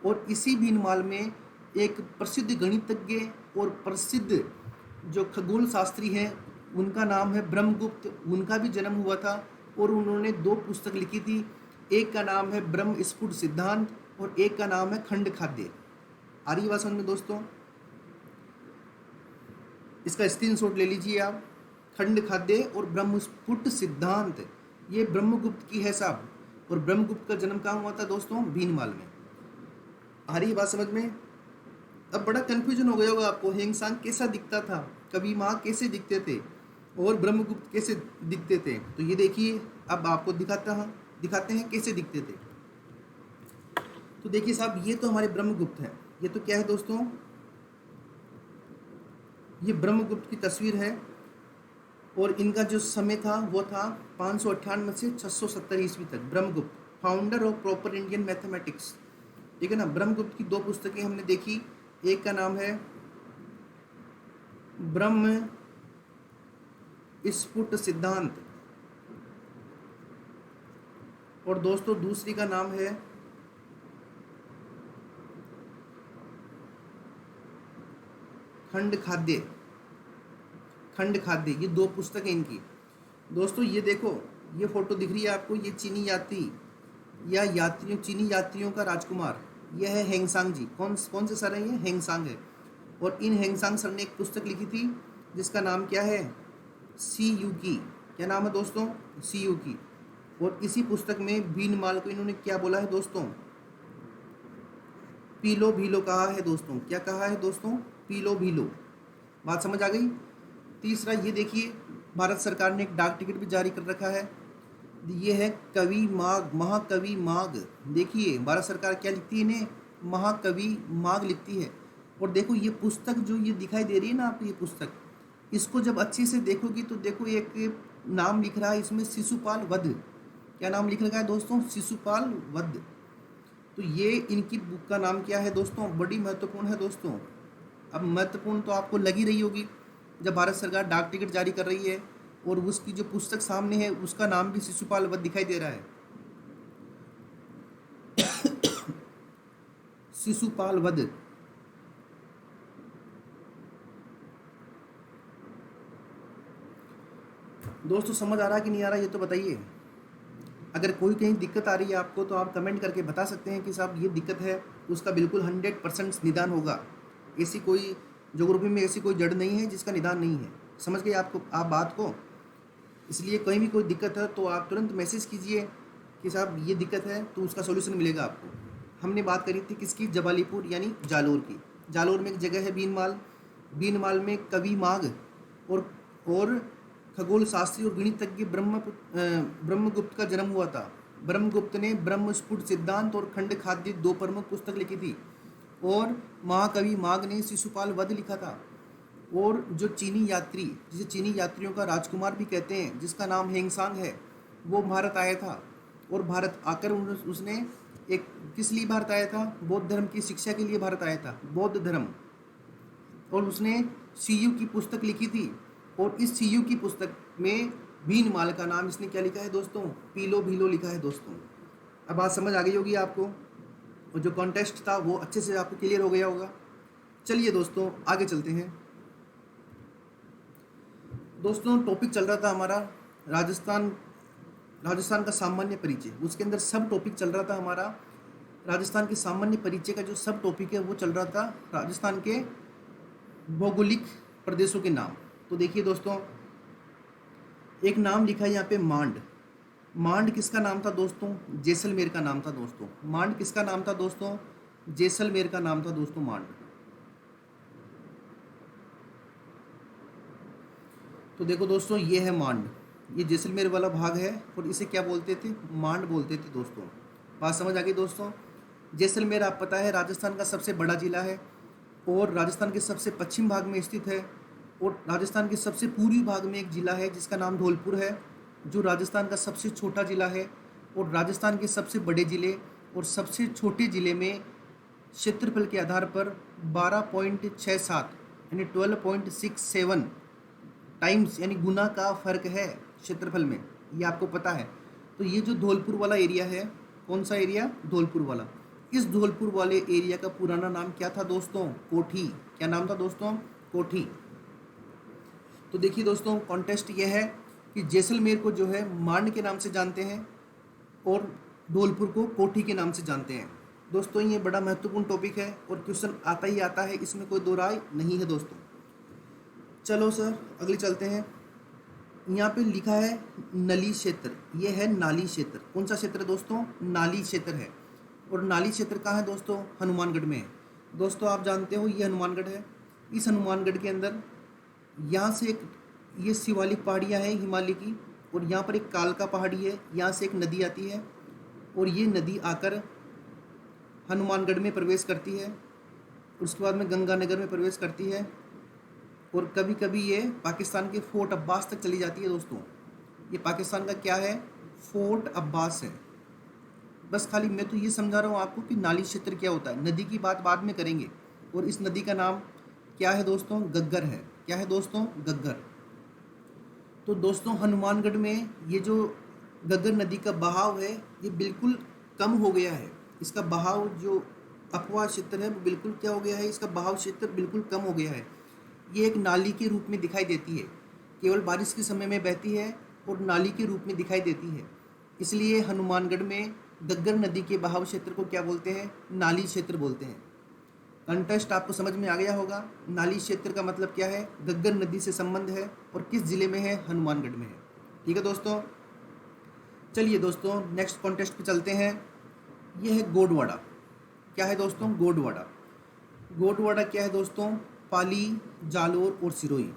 और इसी भीनमाल में एक प्रसिद्ध गणितज्ञ और प्रसिद्ध जो खगोल शास्त्री हैं, उनका नाम है ब्रह्मगुप्त। उनका भी जन्म हुआ था और उन्होंने 2 पुस्तक लिखी थी। एक का नाम है ब्रह्म स्फुट सिद्धांत और एक का नाम है खंड खाद्य। आ रही बात समझ में दोस्तों? इसका स्क्रीनशॉट ले लीजिए आप। खंड खाद्य और ब्रह्म स्फुट सिद्धांत, ये ब्रह्मगुप्त की है साहब। और ब्रह्मगुप्त का जन्म कहाँ हुआ था दोस्तों? भीनमाल में। आ रही बात समझ में? अब बड़ा कन्फ्यूजन हो गया होगा आपको, हेंगसांग कैसा दिखता था, कवि माँ कैसे दिखते थे और ब्रह्मगुप्त कैसे दिखते थे। तो ये देखिए, अब आपको दिखाते हैं कैसे दिखते थे। तो देखिए साहब, ये तो हमारे ब्रह्मगुप्त हैं। ये तो क्या है दोस्तों? ये ब्रह्मगुप्त की तस्वीर है। और इनका जो समय था वो था 598 से 670 ईस्वी तक। Brahmagupta, founder of proper Indian mathematics. ठीक है ना। ब्रह्मगुप्त की 2 पुस्तकें हमने देखी। एक का नाम है ब्रह्म स्फुट सिद्धांत और दोस्तों दूसरी का नाम है खंड खाद्य। खंड खाद्य, ये 2 पुस्तकें इनकी। दोस्तों ये देखो, ये फोटो दिख रही है आपको, ये चीनी यात्री या यात्रियों, चीनी यात्रियों का राजकुमार, यह है हेंगसांग जी। कौन से सर हैं? ये हेंगसांग है। और इन हेंगसांग सर ने एक पुस्तक लिखी थी जिसका नाम क्या है? सी यू की। क्या नाम है दोस्तों? सी यू की। और इसी पुस्तक में भीनमाल को इन्होंने क्या बोला है दोस्तों? पीलो भीलो कहा है दोस्तों। क्या कहा है दोस्तों? पीलो भीलो। बात समझ आ गई? तीसरा ये देखिए, भारत सरकार ने एक डाक टिकट भी जारी कर रखा है। ये है कवि माघ, महाकवि माघ। देखिए भारत सरकार क्या लिखती है इन्हें? महाकवि माघ लिखती है। और देखो ये पुस्तक जो ये दिखाई दे रही है ना आपको, ये पुस्तक, इसको जब अच्छे से देखोगी तो देखो एक नाम लिख रहा है इसमें, शिशुपाल वध। क्या नाम लिख रखा है दोस्तों? शिशुपाल वध। तो ये इनकी बुक का नाम क्या है दोस्तों? बड़ी महत्वपूर्ण है दोस्तों। अब महत्वपूर्ण तो आपको लग ही रही होगी जब भारत सरकार डाक टिकट जारी कर रही है और उसकी जो पुस्तक सामने है उसका नाम भी शिशुपाल वध दिखाई दे रहा है। शिशुपाल वध। दोस्तों समझ आ रहा है कि नहीं आ रहा, ये तो बताइए। अगर कोई कहीं दिक्कत आ रही है आपको तो आप कमेंट करके बता सकते हैं कि साहब ये दिक्कत है, उसका बिल्कुल 100% निदान होगा। ऐसी कोई ज्योग्राफी में ऐसी कोई जड़ नहीं है जिसका निदान नहीं है। समझ गए आप बात को? इसलिए कहीं भी कोई दिक्कत है तो आप तुरंत मैसेज कीजिए कि साहब ये दिक्कत है, तो उसका सोल्यूशन मिलेगा आपको। हमने बात करी थी किसकी? जबालीपुर यानी जालोर की। जालोर में एक जगह है भीनमाल। भीनमाल में कवि माघ और खगोल शास्त्री और गणितज्ञ ब्रह्मगुप्त का जन्म हुआ था। ब्रह्मगुप्त ने ब्रह्म स्फुट सिद्धांत और खंड खाद्य 2 प्रमुख पुस्तक लिखी थी। और महाकवि माघ ने शिशुपाल वध लिखा था। और जो चीनी यात्री, जिसे चीनी यात्रियों का राजकुमार भी कहते हैं, जिसका नाम हेंगसांग है, वो भारत आया था। और भारत आकर उसने एक किस लिए भारत आया था? बौद्ध धर्म की शिक्षा के लिए भारत आया था, बौद्ध धर्म। और उसने सीयू की पुस्तक लिखी थी। और इस सीयू की पुस्तक में भीनमाल का नाम इसने क्या लिखा है दोस्तों? पीलो भीलो लिखा है दोस्तों। अब बात समझ आ गई होगी आपको, और जो कॉन्टेस्ट था वो अच्छे से आपको क्लियर हो गया होगा। चलिए दोस्तों आगे चलते हैं। दोस्तों टॉपिक चल रहा था हमारा राजस्थान का सामान्य परिचय। उसके अंदर सब टॉपिक चल रहा था हमारा राजस्थान के सामान्य परिचय का। जो सब टॉपिक है वो चल रहा था राजस्थान के भौगोलिक प्रदेशों के नाम। तो देखिए दोस्तों, एक नाम लिखा है यहाँ पे मांड। मांड किसका नाम था दोस्तों? जैसलमेर का नाम था दोस्तों। मांड किसका नाम था दोस्तों? जैसलमेर का नाम था दोस्तों मांड। तो देखो दोस्तों, ये है मांड, ये जैसलमेर वाला भाग है और इसे क्या बोलते थे? मांड बोलते थे दोस्तों। बात समझ आ गई दोस्तों? जैसलमेर आप पता है राजस्थान का सबसे बड़ा ज़िला है और राजस्थान के सबसे पश्चिम भाग में स्थित है। और राजस्थान के सबसे पूर्वी भाग में एक ज़िला है जिसका नाम धौलपुर है, जो राजस्थान का सबसे छोटा ज़िला है। और राजस्थान के सबसे बड़े ज़िले और सबसे छोटे ज़िले में क्षेत्रफल के आधार पर 12.67 यानी 12.67 टाइम्स यानी गुना का फ़र्क है क्षेत्रफल में, ये आपको पता है। तो ये जो धौलपुर वाला एरिया है, कौन सा एरिया? धौलपुर वाला। इस धौलपुर वाले एरिया का पुराना नाम क्या था दोस्तों? कोठी। क्या नाम था दोस्तों? कोठी। तो देखिए दोस्तों, कॉन्टेस्ट ये है कि जैसलमेर को जो है मांड के नाम से जानते हैं और धौलपुर को कोठी के नाम से जानते हैं। दोस्तों ये बड़ा महत्वपूर्ण टॉपिक है और क्वेश्चन आता ही आता है, इसमें कोई दो राय नहीं है दोस्तों। चलो सर अगले चलते हैं। यहाँ पे लिखा है नली क्षेत्र, ये है नाली क्षेत्र। कौन सा क्षेत्र है दोस्तों? नाली क्षेत्र है। और नाली क्षेत्र कहाँ है दोस्तों? हनुमानगढ़ में है। दोस्तों आप जानते हो ये हनुमानगढ़ है। इस हनुमानगढ़ के अंदर यहाँ से एक ये शिवालिक पहाड़ियाँ हैं हिमालय की, और यहाँ पर एक कालका पहाड़ी है, यहाँ से एक नदी आती है और ये नदी आकर हनुमानगढ़ में प्रवेश करती है। उसके बाद में गंगानगर में प्रवेश करती है और कभी कभी ये पाकिस्तान के फोर्ट अब्बास तक चली जाती है दोस्तों। ये पाकिस्तान का क्या है? फोर्ट अब्बास है। बस खाली मैं तो ये समझा रहा हूँ आपको कि नाली क्षेत्र क्या होता है। नदी की बात बाद में करेंगे। और इस नदी का नाम क्या है दोस्तों? गग्गर है। क्या है दोस्तों? गग्गर। तो दोस्तों हनुमानगढ़ में ये जो गग्गर नदी का बहाव है ये बिल्कुल कम हो गया है। इसका बहाव जो अपवा क्षेत्र है वो बिल्कुल क्या हो गया है? इसका बहाव क्षेत्र बिल्कुल कम हो गया है। ये एक नाली के रूप में दिखाई देती है, केवल बारिश के समय में बहती है और नाली के रूप में दिखाई देती है। इसलिए हनुमानगढ़ में गग्गर नदी के बहाव क्षेत्र को क्या बोलते हैं? नाली क्षेत्र बोलते हैं। कंटेस्ट आपको समझ में आ गया होगा। नाली क्षेत्र का मतलब क्या है? गग्गर नदी से संबंध है और किस जिले में है? हनुमानगढ़ में है। ठीक है दोस्तों। चलिए दोस्तों नेक्स्ट कॉन्टेस्ट पे चलते हैं। यह है गोडवाड़ा। क्या है दोस्तों? गोडवाड़ा। गोडवाड़ा क्या है दोस्तों? पाली, जालोर और सिरोही।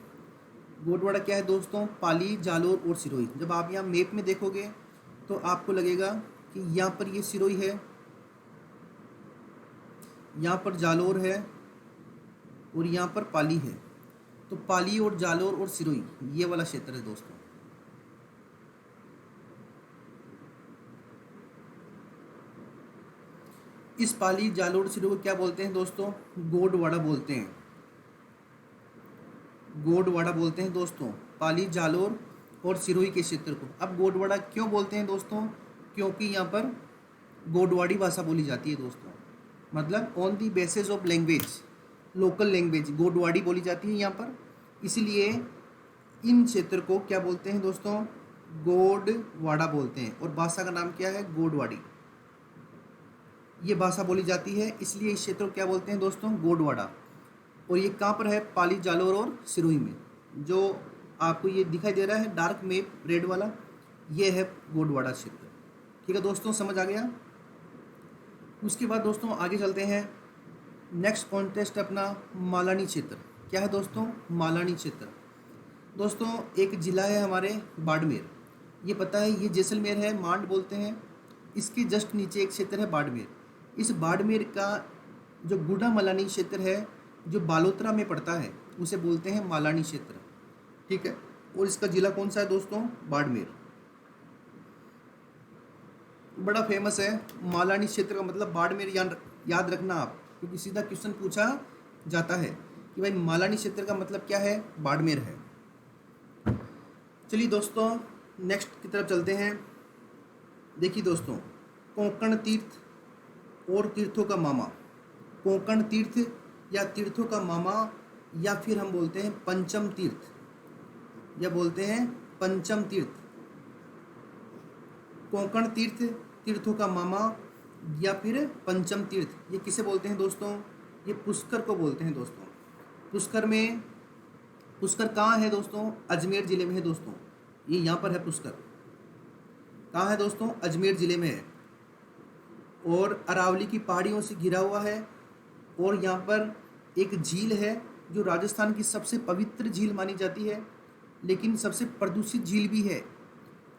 गोडवाड़ा क्या है दोस्तों? पाली, जालोर और सिरोही। जब आप यहाँ मैप में देखोगे तो आपको लगेगा कि यहाँ पर ये सिरोही है, यहाँ पर जालोर है और यहाँ पर पाली है। तो पाली और जालोर और सिरोही ये वाला क्षेत्र है दोस्तों। इस पाली, जालोर, सिरोही को क्या बोलते हैं दोस्तों? गोडवाड़ा बोलते हैं। गोडवाड़ा बोलते हैं दोस्तों पाली, जालोर और सिरोही के क्षेत्र को। अब गोडवाड़ा क्यों बोलते हैं दोस्तों? क्योंकि यहाँ पर गोडवाड़ी भाषा बोली जाती है दोस्तों। मतलब on the basis of language, local language Godwari बोली जाती है यहाँ पर। इसलिए इन क्षेत्र को क्या बोलते हैं दोस्तों? गोडवाड़ा बोलते हैं। और भाषा का नाम क्या है? गोडवाड़ी। ये भाषा बोली जाती है, इसलिए इस क्षेत्र को क्या बोलते हैं दोस्तों? गोडवाड़ा। और ये कहाँ पर है? पाली, जालोर और सिरोही में। जो आपको ये दिखाई दे रहा है डार्क मैप रेड वाला, ये है गोडवाड़ा क्षेत्र। ठीक है दोस्तों, समझ आ गया। उसके बाद दोस्तों आगे चलते हैं। नेक्स्ट कॉन्टेस्ट अपना मालानी क्षेत्र। क्या है दोस्तों? मालानी क्षेत्र। दोस्तों एक ज़िला है हमारे बाड़मेर, ये पता है, ये जैसलमेर है, मांड बोलते हैं। इसके जस्ट नीचे एक क्षेत्र है बाड़मेर। इस बाड़मेर का जो गुडा मलानी क्षेत्र है जो बालोतरा में पड़ता है उसे बोलते हैं मालानी क्षेत्र। ठीक है। और इसका ज़िला कौन सा है दोस्तों? बाड़मेर। बड़ा फेमस है मालानी क्षेत्र का मतलब बाड़मेर, याद रखना आप, क्योंकि सीधा क्वेश्चन पूछा जाता है कि भाई मालानी क्षेत्र का मतलब क्या है? बाड़मेर है। चलिए दोस्तों नेक्स्ट की तरफ चलते हैं। देखिए दोस्तों, कोंकण तीर्थ और तीर्थों का मामा। कोंकण तीर्थ या तीर्थों का मामा, या फिर हम बोलते हैं पंचम तीर्थ, या बोलते हैं पंचम तीर्थ। कोंकण तीर्थ, तीर्थों का मामा, या फिर पंचम तीर्थ, ये किसे बोलते हैं दोस्तों? ये पुष्कर को बोलते हैं दोस्तों। पुष्कर कहाँ है दोस्तों? अजमेर ज़िले में है दोस्तों। ये यहाँ पर है पुष्कर। कहाँ है दोस्तों? अजमेर ज़िले में है। और अरावली की पहाड़ियों से घिरा हुआ है। और यहाँ पर एक झील है जो राजस्थान की सबसे पवित्र झील मानी जाती है, लेकिन सबसे प्रदूषित झील भी है।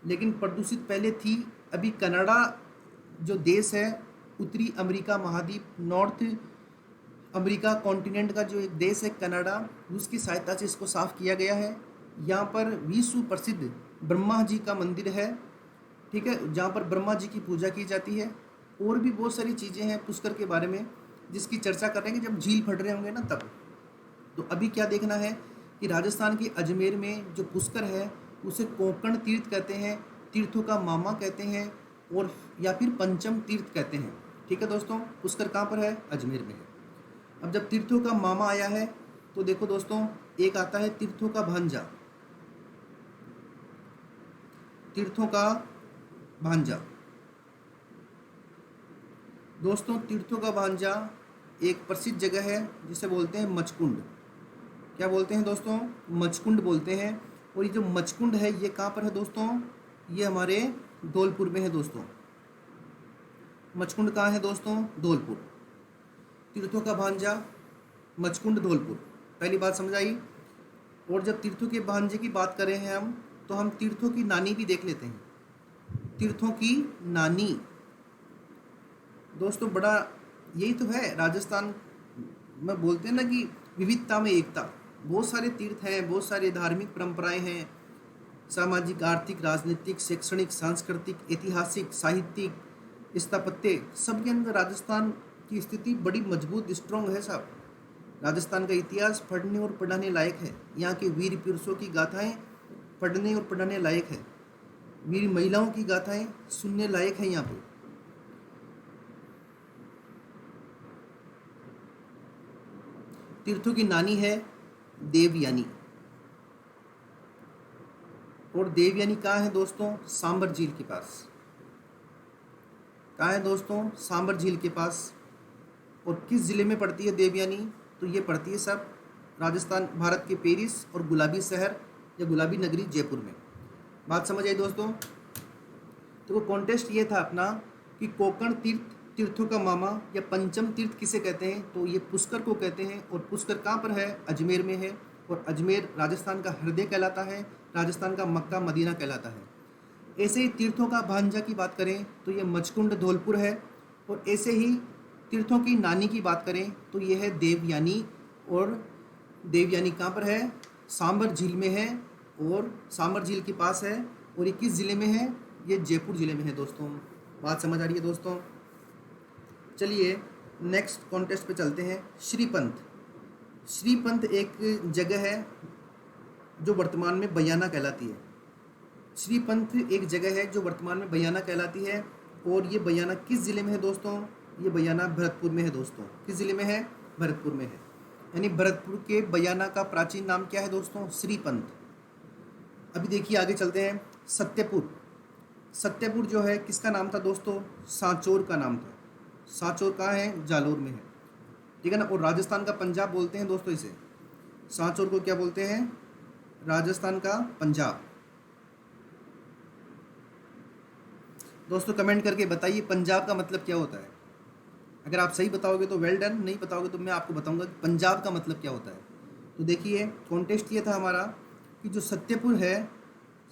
लेकिन प्रदूषित पहले थी, अभी कनाडा जो देश है उत्तरी अमेरिका महाद्वीप, नॉर्थ अमेरिका कॉन्टिनेंट का जो एक देश है कनाडा, उसकी सहायता से इसको साफ किया गया है। यहाँ पर विश्व प्रसिद्ध ब्रह्मा जी का मंदिर है, ठीक है, जहाँ पर ब्रह्मा जी की पूजा की जाती है। और भी बहुत सारी चीज़ें हैं पुष्कर के बारे में जिसकी चर्चा करेंगे जब झील फट रहे होंगे ना तब। तो अभी क्या देखना है कि राजस्थान के अजमेर में जो पुष्कर है उसे कोंकण तीर्थ कहते हैं, तीर्थों का मामा कहते हैं, और या फिर पंचम तीर्थ कहते हैं। ठीक है दोस्तों, पुष्कर कहाँ पर है? अजमेर में है। अब जब तीर्थों का मामा आया है तो देखो दोस्तों, एक आता है तीर्थों का भांजा। तीर्थों का भांजा दोस्तों, तीर्थों का भांजा एक प्रसिद्ध जगह है जिसे बोलते हैं मचकुंड। क्या बोलते हैं दोस्तों? मचकुंड बोलते हैं। और ये जो मचकुंड है ये कहाँ पर है दोस्तों? ये हमारे धौलपुर में है दोस्तों। मचकुंड कहाँ है दोस्तों? धौलपुर। तीर्थों का भांजा, मचकुंड, धौलपुर। पहली बात समझ आई। और जब तीर्थों के भांजे की बात करें हैं हम, तो हम तीर्थों की नानी भी देख लेते हैं। तीर्थों की नानी दोस्तों, बड़ा यही तो है राजस्थान में, बोलते हैं ना कि विविधता में एकता। बहुत सारे तीर्थ हैं, बहुत सारे धार्मिक परंपराएं हैं, सामाजिक, आर्थिक, राजनीतिक, शैक्षणिक, सांस्कृतिक, ऐतिहासिक, साहित्यिक, स्थापत्य, सब के अंदर राजस्थान की स्थिति बड़ी मजबूत, स्ट्रॉन्ग है साहब। राजस्थान का इतिहास पढ़ने और पढ़ाने लायक है। यहाँ के वीर पुरुषों की गाथाएं पढ़ने और पढ़ाने लायक है। वीर महिलाओं की गाथाएं सुनने लायक है। यहाँ पे तीर्थों की नानी है देवयानी। और देवयानी कहाँ है दोस्तों? सांबर झील के पास। कहाँ है दोस्तों? सांबर झील के पास। और किस जिले में पड़ती है देवयानी? तो ये पड़ती है सब राजस्थान, भारत के पेरिस और गुलाबी शहर या गुलाबी नगरी जयपुर में। बात समझ आई दोस्तों? तो वो कॉन्टेस्ट ये था अपना कि कोंकण तीर्थ, तीर्थों का मामा या पंचम तीर्थ किसे कहते हैं? तो ये पुष्कर को कहते हैं। और पुष्कर कहाँ पर है? अजमेर में है। और अजमेर राजस्थान का हृदय कहलाता है, राजस्थान का मक्का मदीना कहलाता है। ऐसे ही तीर्थों का भांजा की बात करें तो ये मचकुंड, धौलपुर है। और ऐसे ही तीर्थों की नानी की बात करें तो ये है देवयानी। और देवयानी कहाँ पर है? सांबर झील में है, और सांबर झील के पास है। और ये किस ज़िले में है? ये जयपुर ज़िले में है दोस्तों। बात समझ आ रही है दोस्तों? चलिए नेक्स्ट कॉन्टेस्ट पे चलते हैं। श्रीपंथ। श्रीपंथ एक जगह है जो वर्तमान में बयाना कहलाती है। श्रीपंथ एक जगह है जो वर्तमान में बयाना कहलाती है। और ये बयाना किस ज़िले में है दोस्तों? ये बयाना भरतपुर में है दोस्तों। किस ज़िले में है? भरतपुर में है। यानी भरतपुर के बयाना का प्राचीन नाम क्या है दोस्तों? श्रीपंथ। अभी देखिए आगे चलते हैं। सत्यपुर। सत्यपुर जो है किसका नाम था दोस्तों? सांचौर का नाम था। सांचौर कहाँ है? जालोर में है। ठीक है ना। और राजस्थान का पंजाब बोलते हैं दोस्तों इसे। सांचौर को क्या बोलते हैं? राजस्थान का पंजाब। दोस्तों कमेंट करके बताइए पंजाब का मतलब क्या होता है। अगर आप सही बताओगे तो वेल डन, नहीं बताओगे तो मैं आपको बताऊंगा कि पंजाब का मतलब क्या होता है। तो देखिए कॉन्टेस्ट ये था हमारा कि जो सत्यपुर है,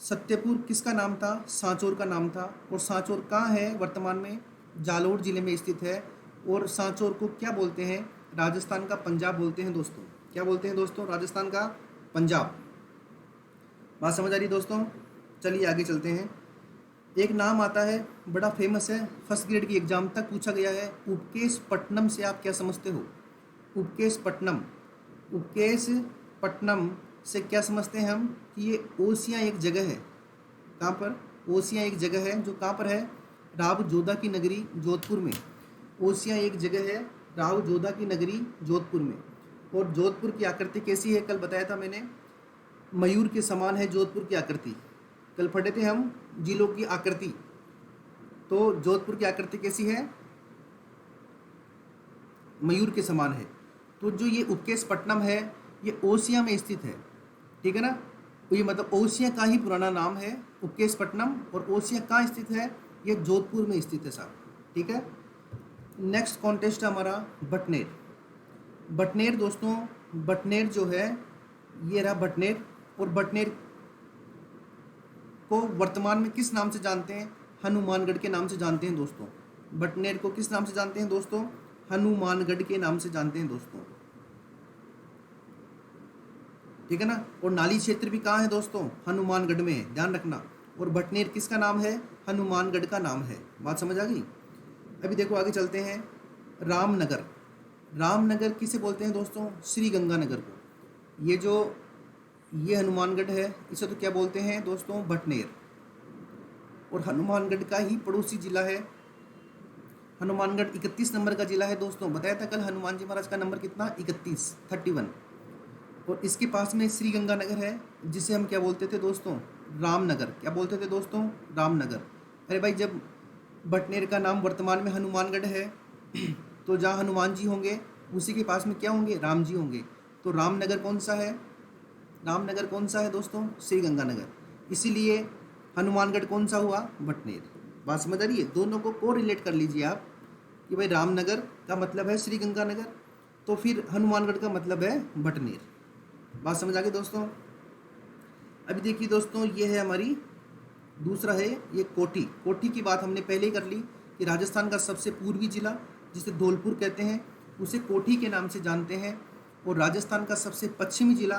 सत्यपुर किसका नाम था? सांचौर का नाम था। और सांचौर कहाँ है वर्तमान में? जालोर ज़िले में स्थित है। और सांचौर को क्या बोलते हैं? राजस्थान का पंजाब बोलते हैं दोस्तों। क्या बोलते हैं दोस्तों? राजस्थान का पंजाब। बात समझ आ रही है दोस्तों? चलिए आगे चलते हैं। एक नाम आता है, बड़ा फेमस है, फर्स्ट ग्रेड की एग्जाम तक पूछा गया है। उपकेश पट्टनम से आप क्या समझते हो? उपकेश पट्टनम। उपकेश पट्टनम से क्या समझते हैं हम? कि ये ओसियाँ एक जगह है। कहाँ पर? ओसियाँ एक जगह है जो कहाँ पर है? राव जोधा की नगरी जोधपुर में। ओसियाँ एक जगह है राव जोधा की नगरी जोधपुर में। और जोधपुर की आकृति कैसी है? कल बताया था मैंने, मयूर के समान है जोधपुर की आकृति। कल पढ़े थे हम जिलों की आकृति। तो जोधपुर की आकृति कैसी है? मयूर के समान है। तो जो ये उपकेश पट्टनम है ये ओसिया में स्थित है। ठीक है ना। तो ये मतलब ओसिया का ही पुराना नाम है उपकेश पट्टनम। और ओसिया कहाँ स्थित है? ये जोधपुर में स्थित है साहब। ठीक है। नेक्स्ट कॉन्टेस्ट है हमारा बटनेर। बटनेर दोस्तों, बटनेर जो है ये रहा बटनेर। और बटनेर को वर्तमान में किस नाम से जानते हैं? हनुमानगढ़ के नाम से जानते हैं दोस्तों। भटनेर को किस नाम से जानते हैं दोस्तों? हनुमानगढ़ के नाम से जानते हैं दोस्तों, ठीक है ना। और नाली क्षेत्र भी कहाँ है दोस्तों? हनुमानगढ़ में है, ध्यान रखना। और भटनेर किसका नाम है? हनुमानगढ़ का नाम है। बात समझ आ गई? अभी देखो आगे चलते हैं। रामनगर, रामनगर किसे बोलते हैं दोस्तों? श्री गंगानगर को। ये हनुमानगढ़ है, इसे तो क्या बोलते हैं दोस्तों? भटनेर। और हनुमानगढ़ का ही पड़ोसी जिला है। हनुमानगढ़ 31 नंबर का जिला है दोस्तों। बताया था कल हनुमान जी महाराज का नंबर कितना? 31। और इसके पास में श्री गंगानगर है, जिसे हम क्या बोलते थे दोस्तों? रामनगर। क्या बोलते थे दोस्तों? रामनगर। अरे भाई, जब भटनेर का नाम वर्तमान में हनुमानगढ़ है तो जहाँ हनुमान जी होंगे उसी के पास में क्या होंगे? राम जी होंगे। तो रामनगर कौन सा है? रामनगर कौन सा है दोस्तों? श्री गंगानगर। इसीलिए हनुमानगढ़ कौन सा हुआ? भटनेर। बात समझ आ रही है? दोनों को रिलेट कर लीजिए आप कि भाई रामनगर का मतलब है श्री गंगानगर, तो फिर हनुमानगढ़ का मतलब है भटनेर। बात समझ आ गई दोस्तों? अभी देखिए दोस्तों, ये है हमारी दूसरा है ये कोठी। कोठी की बात हमने पहले ही कर ली कि राजस्थान का सबसे पूर्वी जिला जिसे धौलपुर कहते हैं उसे कोठी के नाम से जानते हैं, और राजस्थान का सबसे पश्चिमी जिला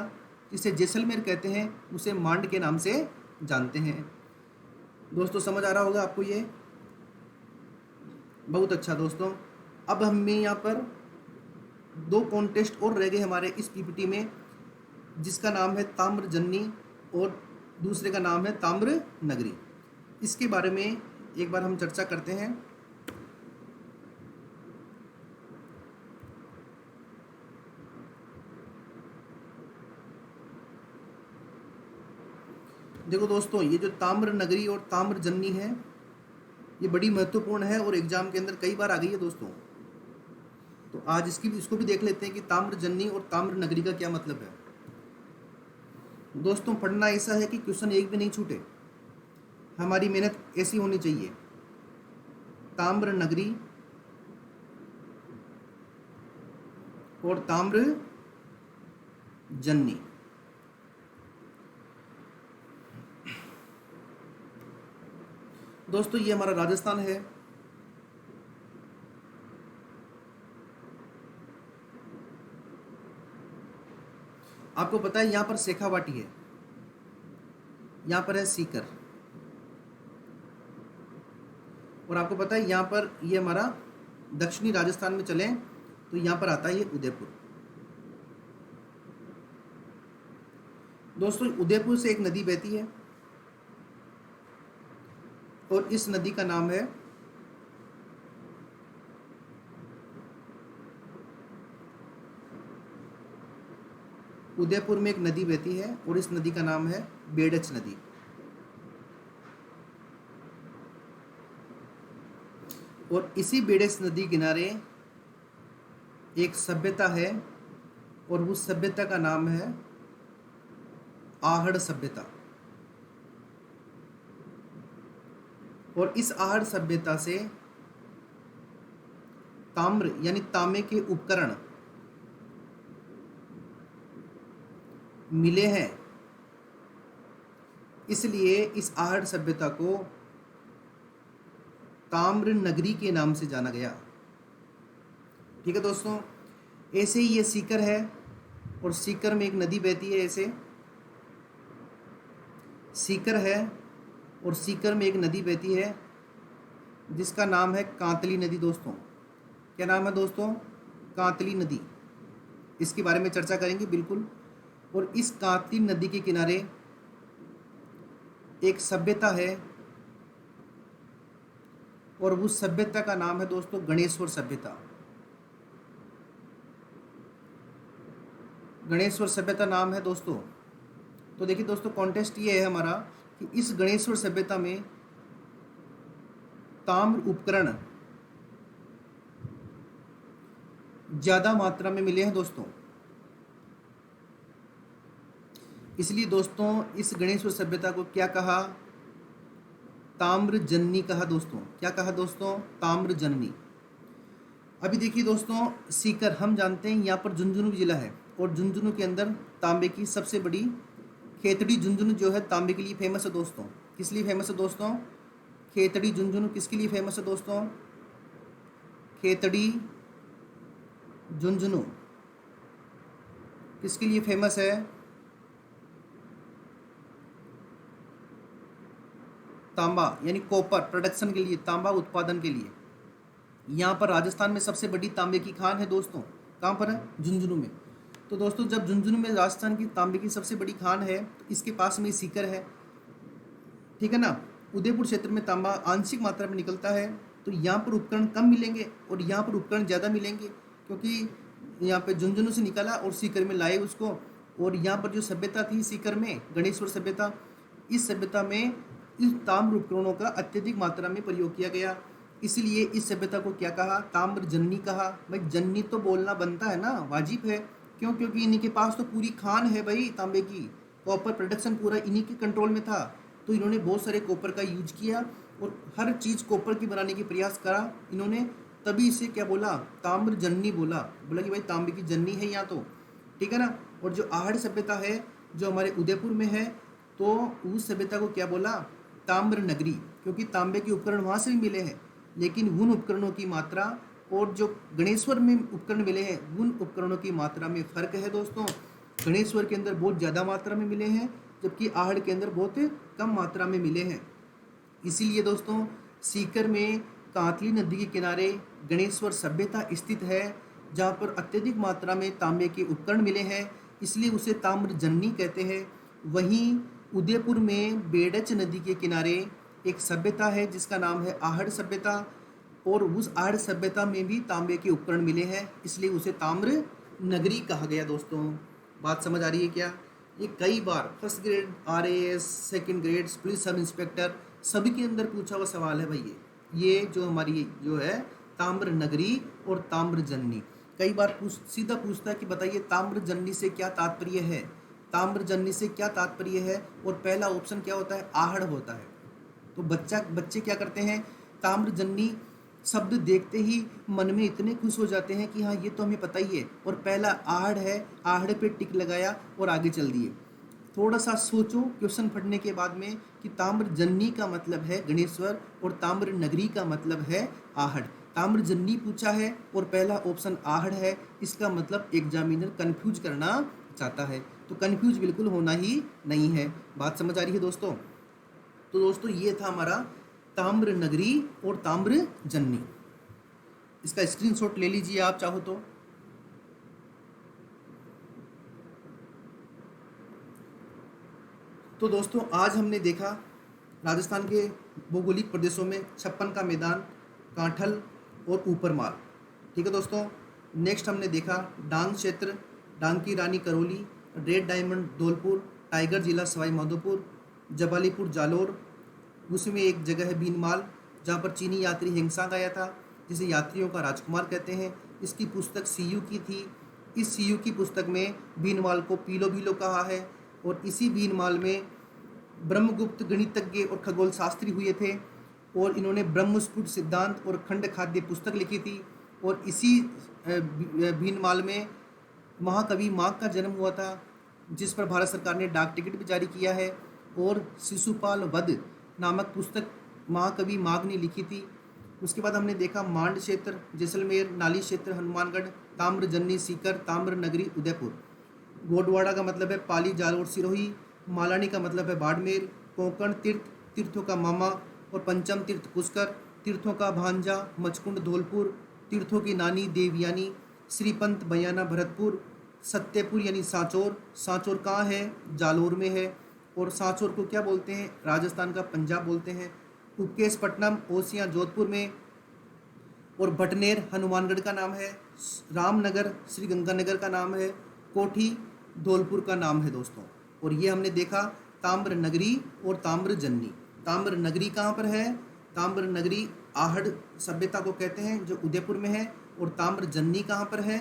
जिसे जैसलमेर कहते हैं उसे मांड के नाम से जानते हैं। दोस्तों समझ आ रहा होगा आपको ये? बहुत अच्छा दोस्तों। अब हमें यहाँ पर 2 कॉन्टेस्ट और रह गए हमारे इस पीपीटी में, जिसका नाम है ताम्रजन्नी और दूसरे का नाम है ताम्र नगरी। इसके बारे में एक बार हम चर्चा करते हैं। देखो दोस्तों, ये जो ताम्र नगरी और ताम्रजन्नी है ये बड़ी महत्वपूर्ण है और एग्जाम के अंदर कई बार आ गई है दोस्तों। तो आज इसको भी देख लेते हैं कि ताम्रजन्नी और ताम्र नगरी का क्या मतलब है। दोस्तों पढ़ना ऐसा है कि क्वेश्चन एक भी नहीं छूटे, हमारी मेहनत ऐसी होनी चाहिए। ताम्र नगरी और ताम्रजन्नी, दोस्तों ये हमारा राजस्थान है। आपको पता है यहाँ पर शेखावाटी है, यहाँ पर है सीकर, और आपको पता है यहाँ पर ये हमारा दक्षिणी राजस्थान में चले तो यहाँ पर आता है ये उदयपुर। दोस्तों उदयपुर से एक नदी बहती है और इस नदी का नाम है उदयपुर में एक नदी बहती है और इस नदी का नाम है बेडच नदी। और इसी बेडच नदी किनारे एक सभ्यता है और उस सभ्यता का नाम है आहड़ सभ्यता। और इस आहड़ सभ्यता से ताम्र यानी तांबे के उपकरण मिले हैं, इसलिए इस आहड़ सभ्यता को ताम्र नगरी के नाम से जाना गया। ठीक है दोस्तों, ऐसे ही ये सीकर है और सीकर में एक नदी बहती है, ऐसे सीकर है और सीकर में एक नदी बहती है जिसका नाम है कांतली नदी। दोस्तों क्या नाम है दोस्तों? कांतली नदी। इसके बारे में चर्चा करेंगे बिल्कुल। और इस कांतली नदी के किनारे एक सभ्यता है और उस सभ्यता का नाम है दोस्तों गणेश्वर सभ्यता। गणेश्वर सभ्यता नाम है दोस्तों। तो देखिए दोस्तों, कॉन्टेस्ट ये है हमारा कि इस गणेश्वर सभ्यता में ताम्र उपकरण ज्यादा मात्रा में मिले हैं दोस्तों। इसलिए दोस्तों इस गणेश्वर सभ्यता को क्या कहा? ताम्रजन्नी कहा दोस्तों। क्या कहा दोस्तों? ताम्रजन्नी। अभी देखिए दोस्तों, सीकर हम जानते हैं यहाँ पर झुंझुनू जिला है और झुंझुनू के अंदर तांबे की सबसे बड़ी खेतड़ी झुंझुनू जो है तांबे के लिए फेमस है दोस्तों। किस लिए फेमस है दोस्तों? खेतड़ी झुंझुनू किसके लिए फेमस है दोस्तों? खेतड़ी, झुंझुनू किसके लिए फेमस है? तांबा यानी कॉपर प्रोडक्शन के लिए, तांबा उत्पादन के लिए। यहाँ पर राजस्थान में सबसे बड़ी तांबे की खान है दोस्तों। कहाँ पर है? झुंझुनू में। तो दोस्तों जब झुंझुनू में राजस्थान की तांबे की सबसे बड़ी खान है तो इसके पास में सीकर है, ठीक है ना। उदयपुर क्षेत्र में तांबा आंशिक मात्रा में निकलता है, तो यहाँ पर उपकरण कम मिलेंगे और यहाँ पर उपकरण ज़्यादा मिलेंगे, क्योंकि यहाँ पे झुंझुनू से निकला और सीकर में लाए उसको। और यहाँ पर जो सभ्यता थी सीकर में, गणेश्वर सभ्यता, इस सभ्यता में इस ताम्र उपकरणों का अत्यधिक मात्रा में प्रयोग किया गया। इसलिए इस सभ्यता को क्या कहा? ताम्र जन्नी कहा। भाई जन्नी तो बोलना बनता है ना, वाजिब है। क्यों? क्योंकि इन्हीं के पास तो पूरी खान है भाई तांबे की, कॉपर प्रोडक्शन पूरा इन्हीं के कंट्रोल में था। तो इन्होंने बहुत सारे कॉपर का यूज किया और हर चीज़ कॉपर की बनाने की प्रयास करा इन्होंने, तभी इसे क्या बोला? ताम्र जन्नी बोला। बोला कि भाई तांबे की जन्नी है यहाँ तो, ठीक है ना। और जो आहड़ सभ्यता है जो हमारे उदयपुर में है, तो उस सभ्यता को क्या बोला? ताम्र नगरी, क्योंकि तांबे के उपकरण वहाँ से भी मिले हैं, लेकिन उन उपकरणों की मात्रा और जो गणेश्वर में उपकरण मिले हैं उन उपकरणों की मात्रा में फ़र्क है दोस्तों। गणेश्वर के अंदर बहुत ज़्यादा मात्रा में मिले हैं, जबकि आहड़ के अंदर बहुत कम मात्रा में मिले हैं। इसीलिए दोस्तों सीकर में कांतली नदी के किनारे गणेश्वर सभ्यता स्थित है, जहाँ पर अत्यधिक मात्रा में तांबे के उपकरण मिले हैं, इसलिए उसे ताम्र जन्नी कहते हैं। वहीं उदयपुर में बेडच नदी के किनारे एक सभ्यता है जिसका नाम है आहड़ सभ्यता, और उस आहड़ सभ्यता में भी तांबे के उपकरण मिले हैं, इसलिए उसे ताम्र नगरी कहा गया। दोस्तों बात समझ आ रही है क्या? ये कई बार first grade RAS, second grade police sub inspector सभी के अंदर पूछा हुआ सवाल है भाई। ये जो हमारी जो है ताम्र नगरी और ताम्र जन्नी, कई बार सीधा पूछता है कि बताइए ताम्र जन्नी से क्या तात्पर्य है, ताम्र जन्नी से क्या तात्पर्य है, और पहला ऑप्शन क्या होता है? आहड़ होता है। तो बच्चे क्या करते हैं? ताम्र जन्नी शब्द देखते ही मन में इतने खुश हो जाते हैं कि हाँ ये तो हमें पता ही है, और पहला आहड़ है, आहड़ पे टिक लगाया और आगे चल दिए। थोड़ा सा सोचो क्वेश्चन पढ़ने के बाद में कि ताम्र जन्नी का मतलब है गणेश्वर और ताम्र नगरी का मतलब है आहड़। ताम्र जन्नी पूछा है और पहला ऑप्शन आहड़ है, इसका मतलब एग्जामिनर कंफ्यूज करना चाहता है, तो कंफ्यूज बिल्कुल होना ही नहीं है। बात समझ आ रही है दोस्तों? तो दोस्तों ये था हमारा ताम्र नगरी और ताम्र जन्नी। इसका स्क्रीनशॉट ले लीजिए आप चाहो तो। तो दोस्तों आज हमने देखा राजस्थान के भौगोलिक प्रदेशों में छप्पन का मैदान, कांठल और ऊपरमाल, ठीक है दोस्तों। नेक्स्ट हमने देखा डांग क्षेत्र, डांग की रानी Karauli, red diamond Dholpur, tiger जिला सवाई माधोपुर, जबालीपुर जालोर, उसमें एक जगह है भीनमाल जहाँ पर चीनी यात्री हेंगसांग आया था, जिसे यात्रियों का राजकुमार कहते हैं। इसकी पुस्तक CU की थी। इस CU की पुस्तक में भीनमाल को पीलो भीलो कहा है, और इसी भीनमाल में ब्रह्मगुप्त गणितज्ञ और खगोल शास्त्री हुए थे, और इन्होंने ब्रह्मस्फुट सिद्धांत और खंड खाद्य पुस्तक लिखी थी। और इसी भीनमाल में महाकवि माघ का जन्म हुआ था, जिस पर भारत सरकार ने डाक टिकट भी जारी किया है, और शिशुपाल वध नामक पुस्तक महाकवि माघ ने लिखी थी। उसके बाद हमने देखा मांड क्षेत्र, जैसलमेर, नाली क्षेत्र, हनुमानगढ़, ताम्र जन्नी सीकर, ताम्र नगरी उदयपुर। गोडवाड़ा का मतलब है पाली, जालोर, सिरोही। मालानी का मतलब है बाड़मेर। कोंकण तीर्थ, तीर्थों का मामा, और पंचम तीर्थ पुष्कर, तीर्थों का भांजा मचकुंड धौलपुर, तीर्थों की नानी देवयानी, श्रीपंत बयाना भरतपुर, सत्यपुर यानी सांचौर। सांचौर कहाँ है? जालोर में है। और सांचौर को क्या बोलते हैं? राजस्थान का पंजाब बोलते हैं। उपकेशपट्टनम, ओसियाँ जोधपुर में, और भटनेर हनुमानगढ़ का नाम है। रामनगर श्री गंगानगर का नाम है। कोठी धौलपुर का नाम है दोस्तों। और ये हमने देखा ताम्र नगरी और ताम्र जन्नी। ताम्र नगरी कहाँ पर है? ताम्र नगरी आहड़ सभ्यता को कहते हैं जो उदयपुर में है। और ताम्र जन्नी कहाँ पर है?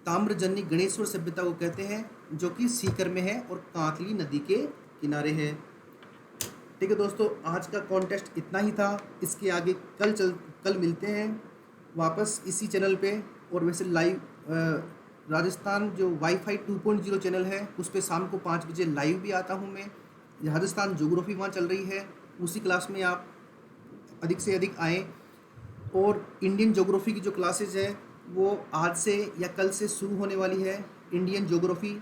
ताम्र जन्नी गणेश्वर सभ्यता को कहते हैं जो कि सीकर में है और कांतली नदी के किनारे है। ठीक है दोस्तों, आज का कॉन्टेस्ट इतना ही था। इसके आगे कल मिलते हैं वापस इसी चैनल पे। और वैसे लाइव राजस्थान जो वाईफाई 2.0 चैनल है उस पर शाम को 5 बजे लाइव भी आता हूँ मैं। राजस्थान ज्योग्राफी वहाँ चल रही है, उसी क्लास में आप अधिक से अधिक आएँ। और इंडियन ज्योग्राफी की जो क्लासेज है वो आज से या कल से शुरू होने वाली है, इंडियन ज्योग्राफी।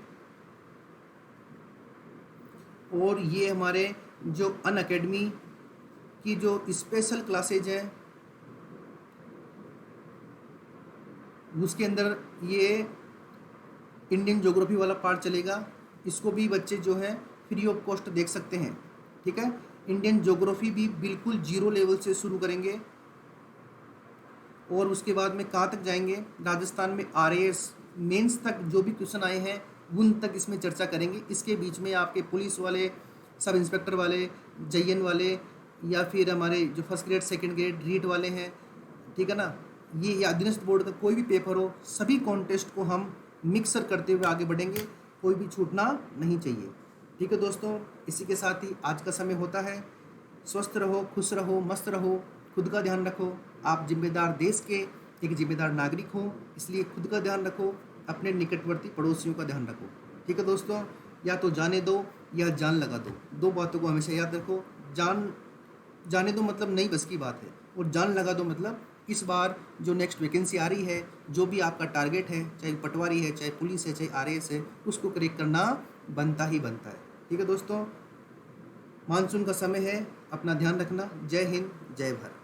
और ये हमारे जो अनअकैडमी की जो स्पेशल क्लासेज हैं उसके अंदर ये इंडियन ज्योग्राफी वाला पार्ट चलेगा। इसको भी बच्चे जो हैं फ्री ऑफ कॉस्ट देख सकते हैं, ठीक है। इंडियन ज्योग्राफी भी बिल्कुल जीरो लेवल से शुरू करेंगे और उसके बाद में कहाँ तक जाएंगे, राजस्थान में RAS मेंस तक जो भी क्वेश्चन आए हैं उन तक इसमें चर्चा करेंगे। इसके बीच में आपके पुलिस वाले, सब इंस्पेक्टर वाले, JN वाले या फिर हमारे जो first grade second grade REET वाले हैं, ठीक है ना, ये या अधीनस्थ बोर्ड का कोई भी पेपर हो, सभी कॉन्टेस्ट को हम मिक्सर करते हुए आगे बढ़ेंगे, कोई भी छूटना नहीं चाहिए, ठीक है दोस्तों। इसी के साथ ही आज का समय होता है। स्वस्थ रहो, खुश रहो, मस्त रहो, खुद का ध्यान रखो। आप जिम्मेदार देश के एक जिम्मेदार नागरिक हो, इसलिए खुद का ध्यान रखो, अपने निकटवर्ती पड़ोसियों का ध्यान रखो, ठीक है दोस्तों। या तो जाने दो या जान लगा दो, दो बातों को हमेशा याद रखो। जाने दो मतलब नई बस की बात है, और जान लगा दो मतलब इस बार जो नेक्स्ट वैकेंसी आ रही है, जो भी आपका टारगेट है, चाहे पटवारी है, चाहे पुलिस है, चाहे RAS है, उसको क्रैक करना बनता ही बनता है, ठीक है दोस्तों। मानसून का समय है, अपना ध्यान रखना। जय हिंद, जय भारत।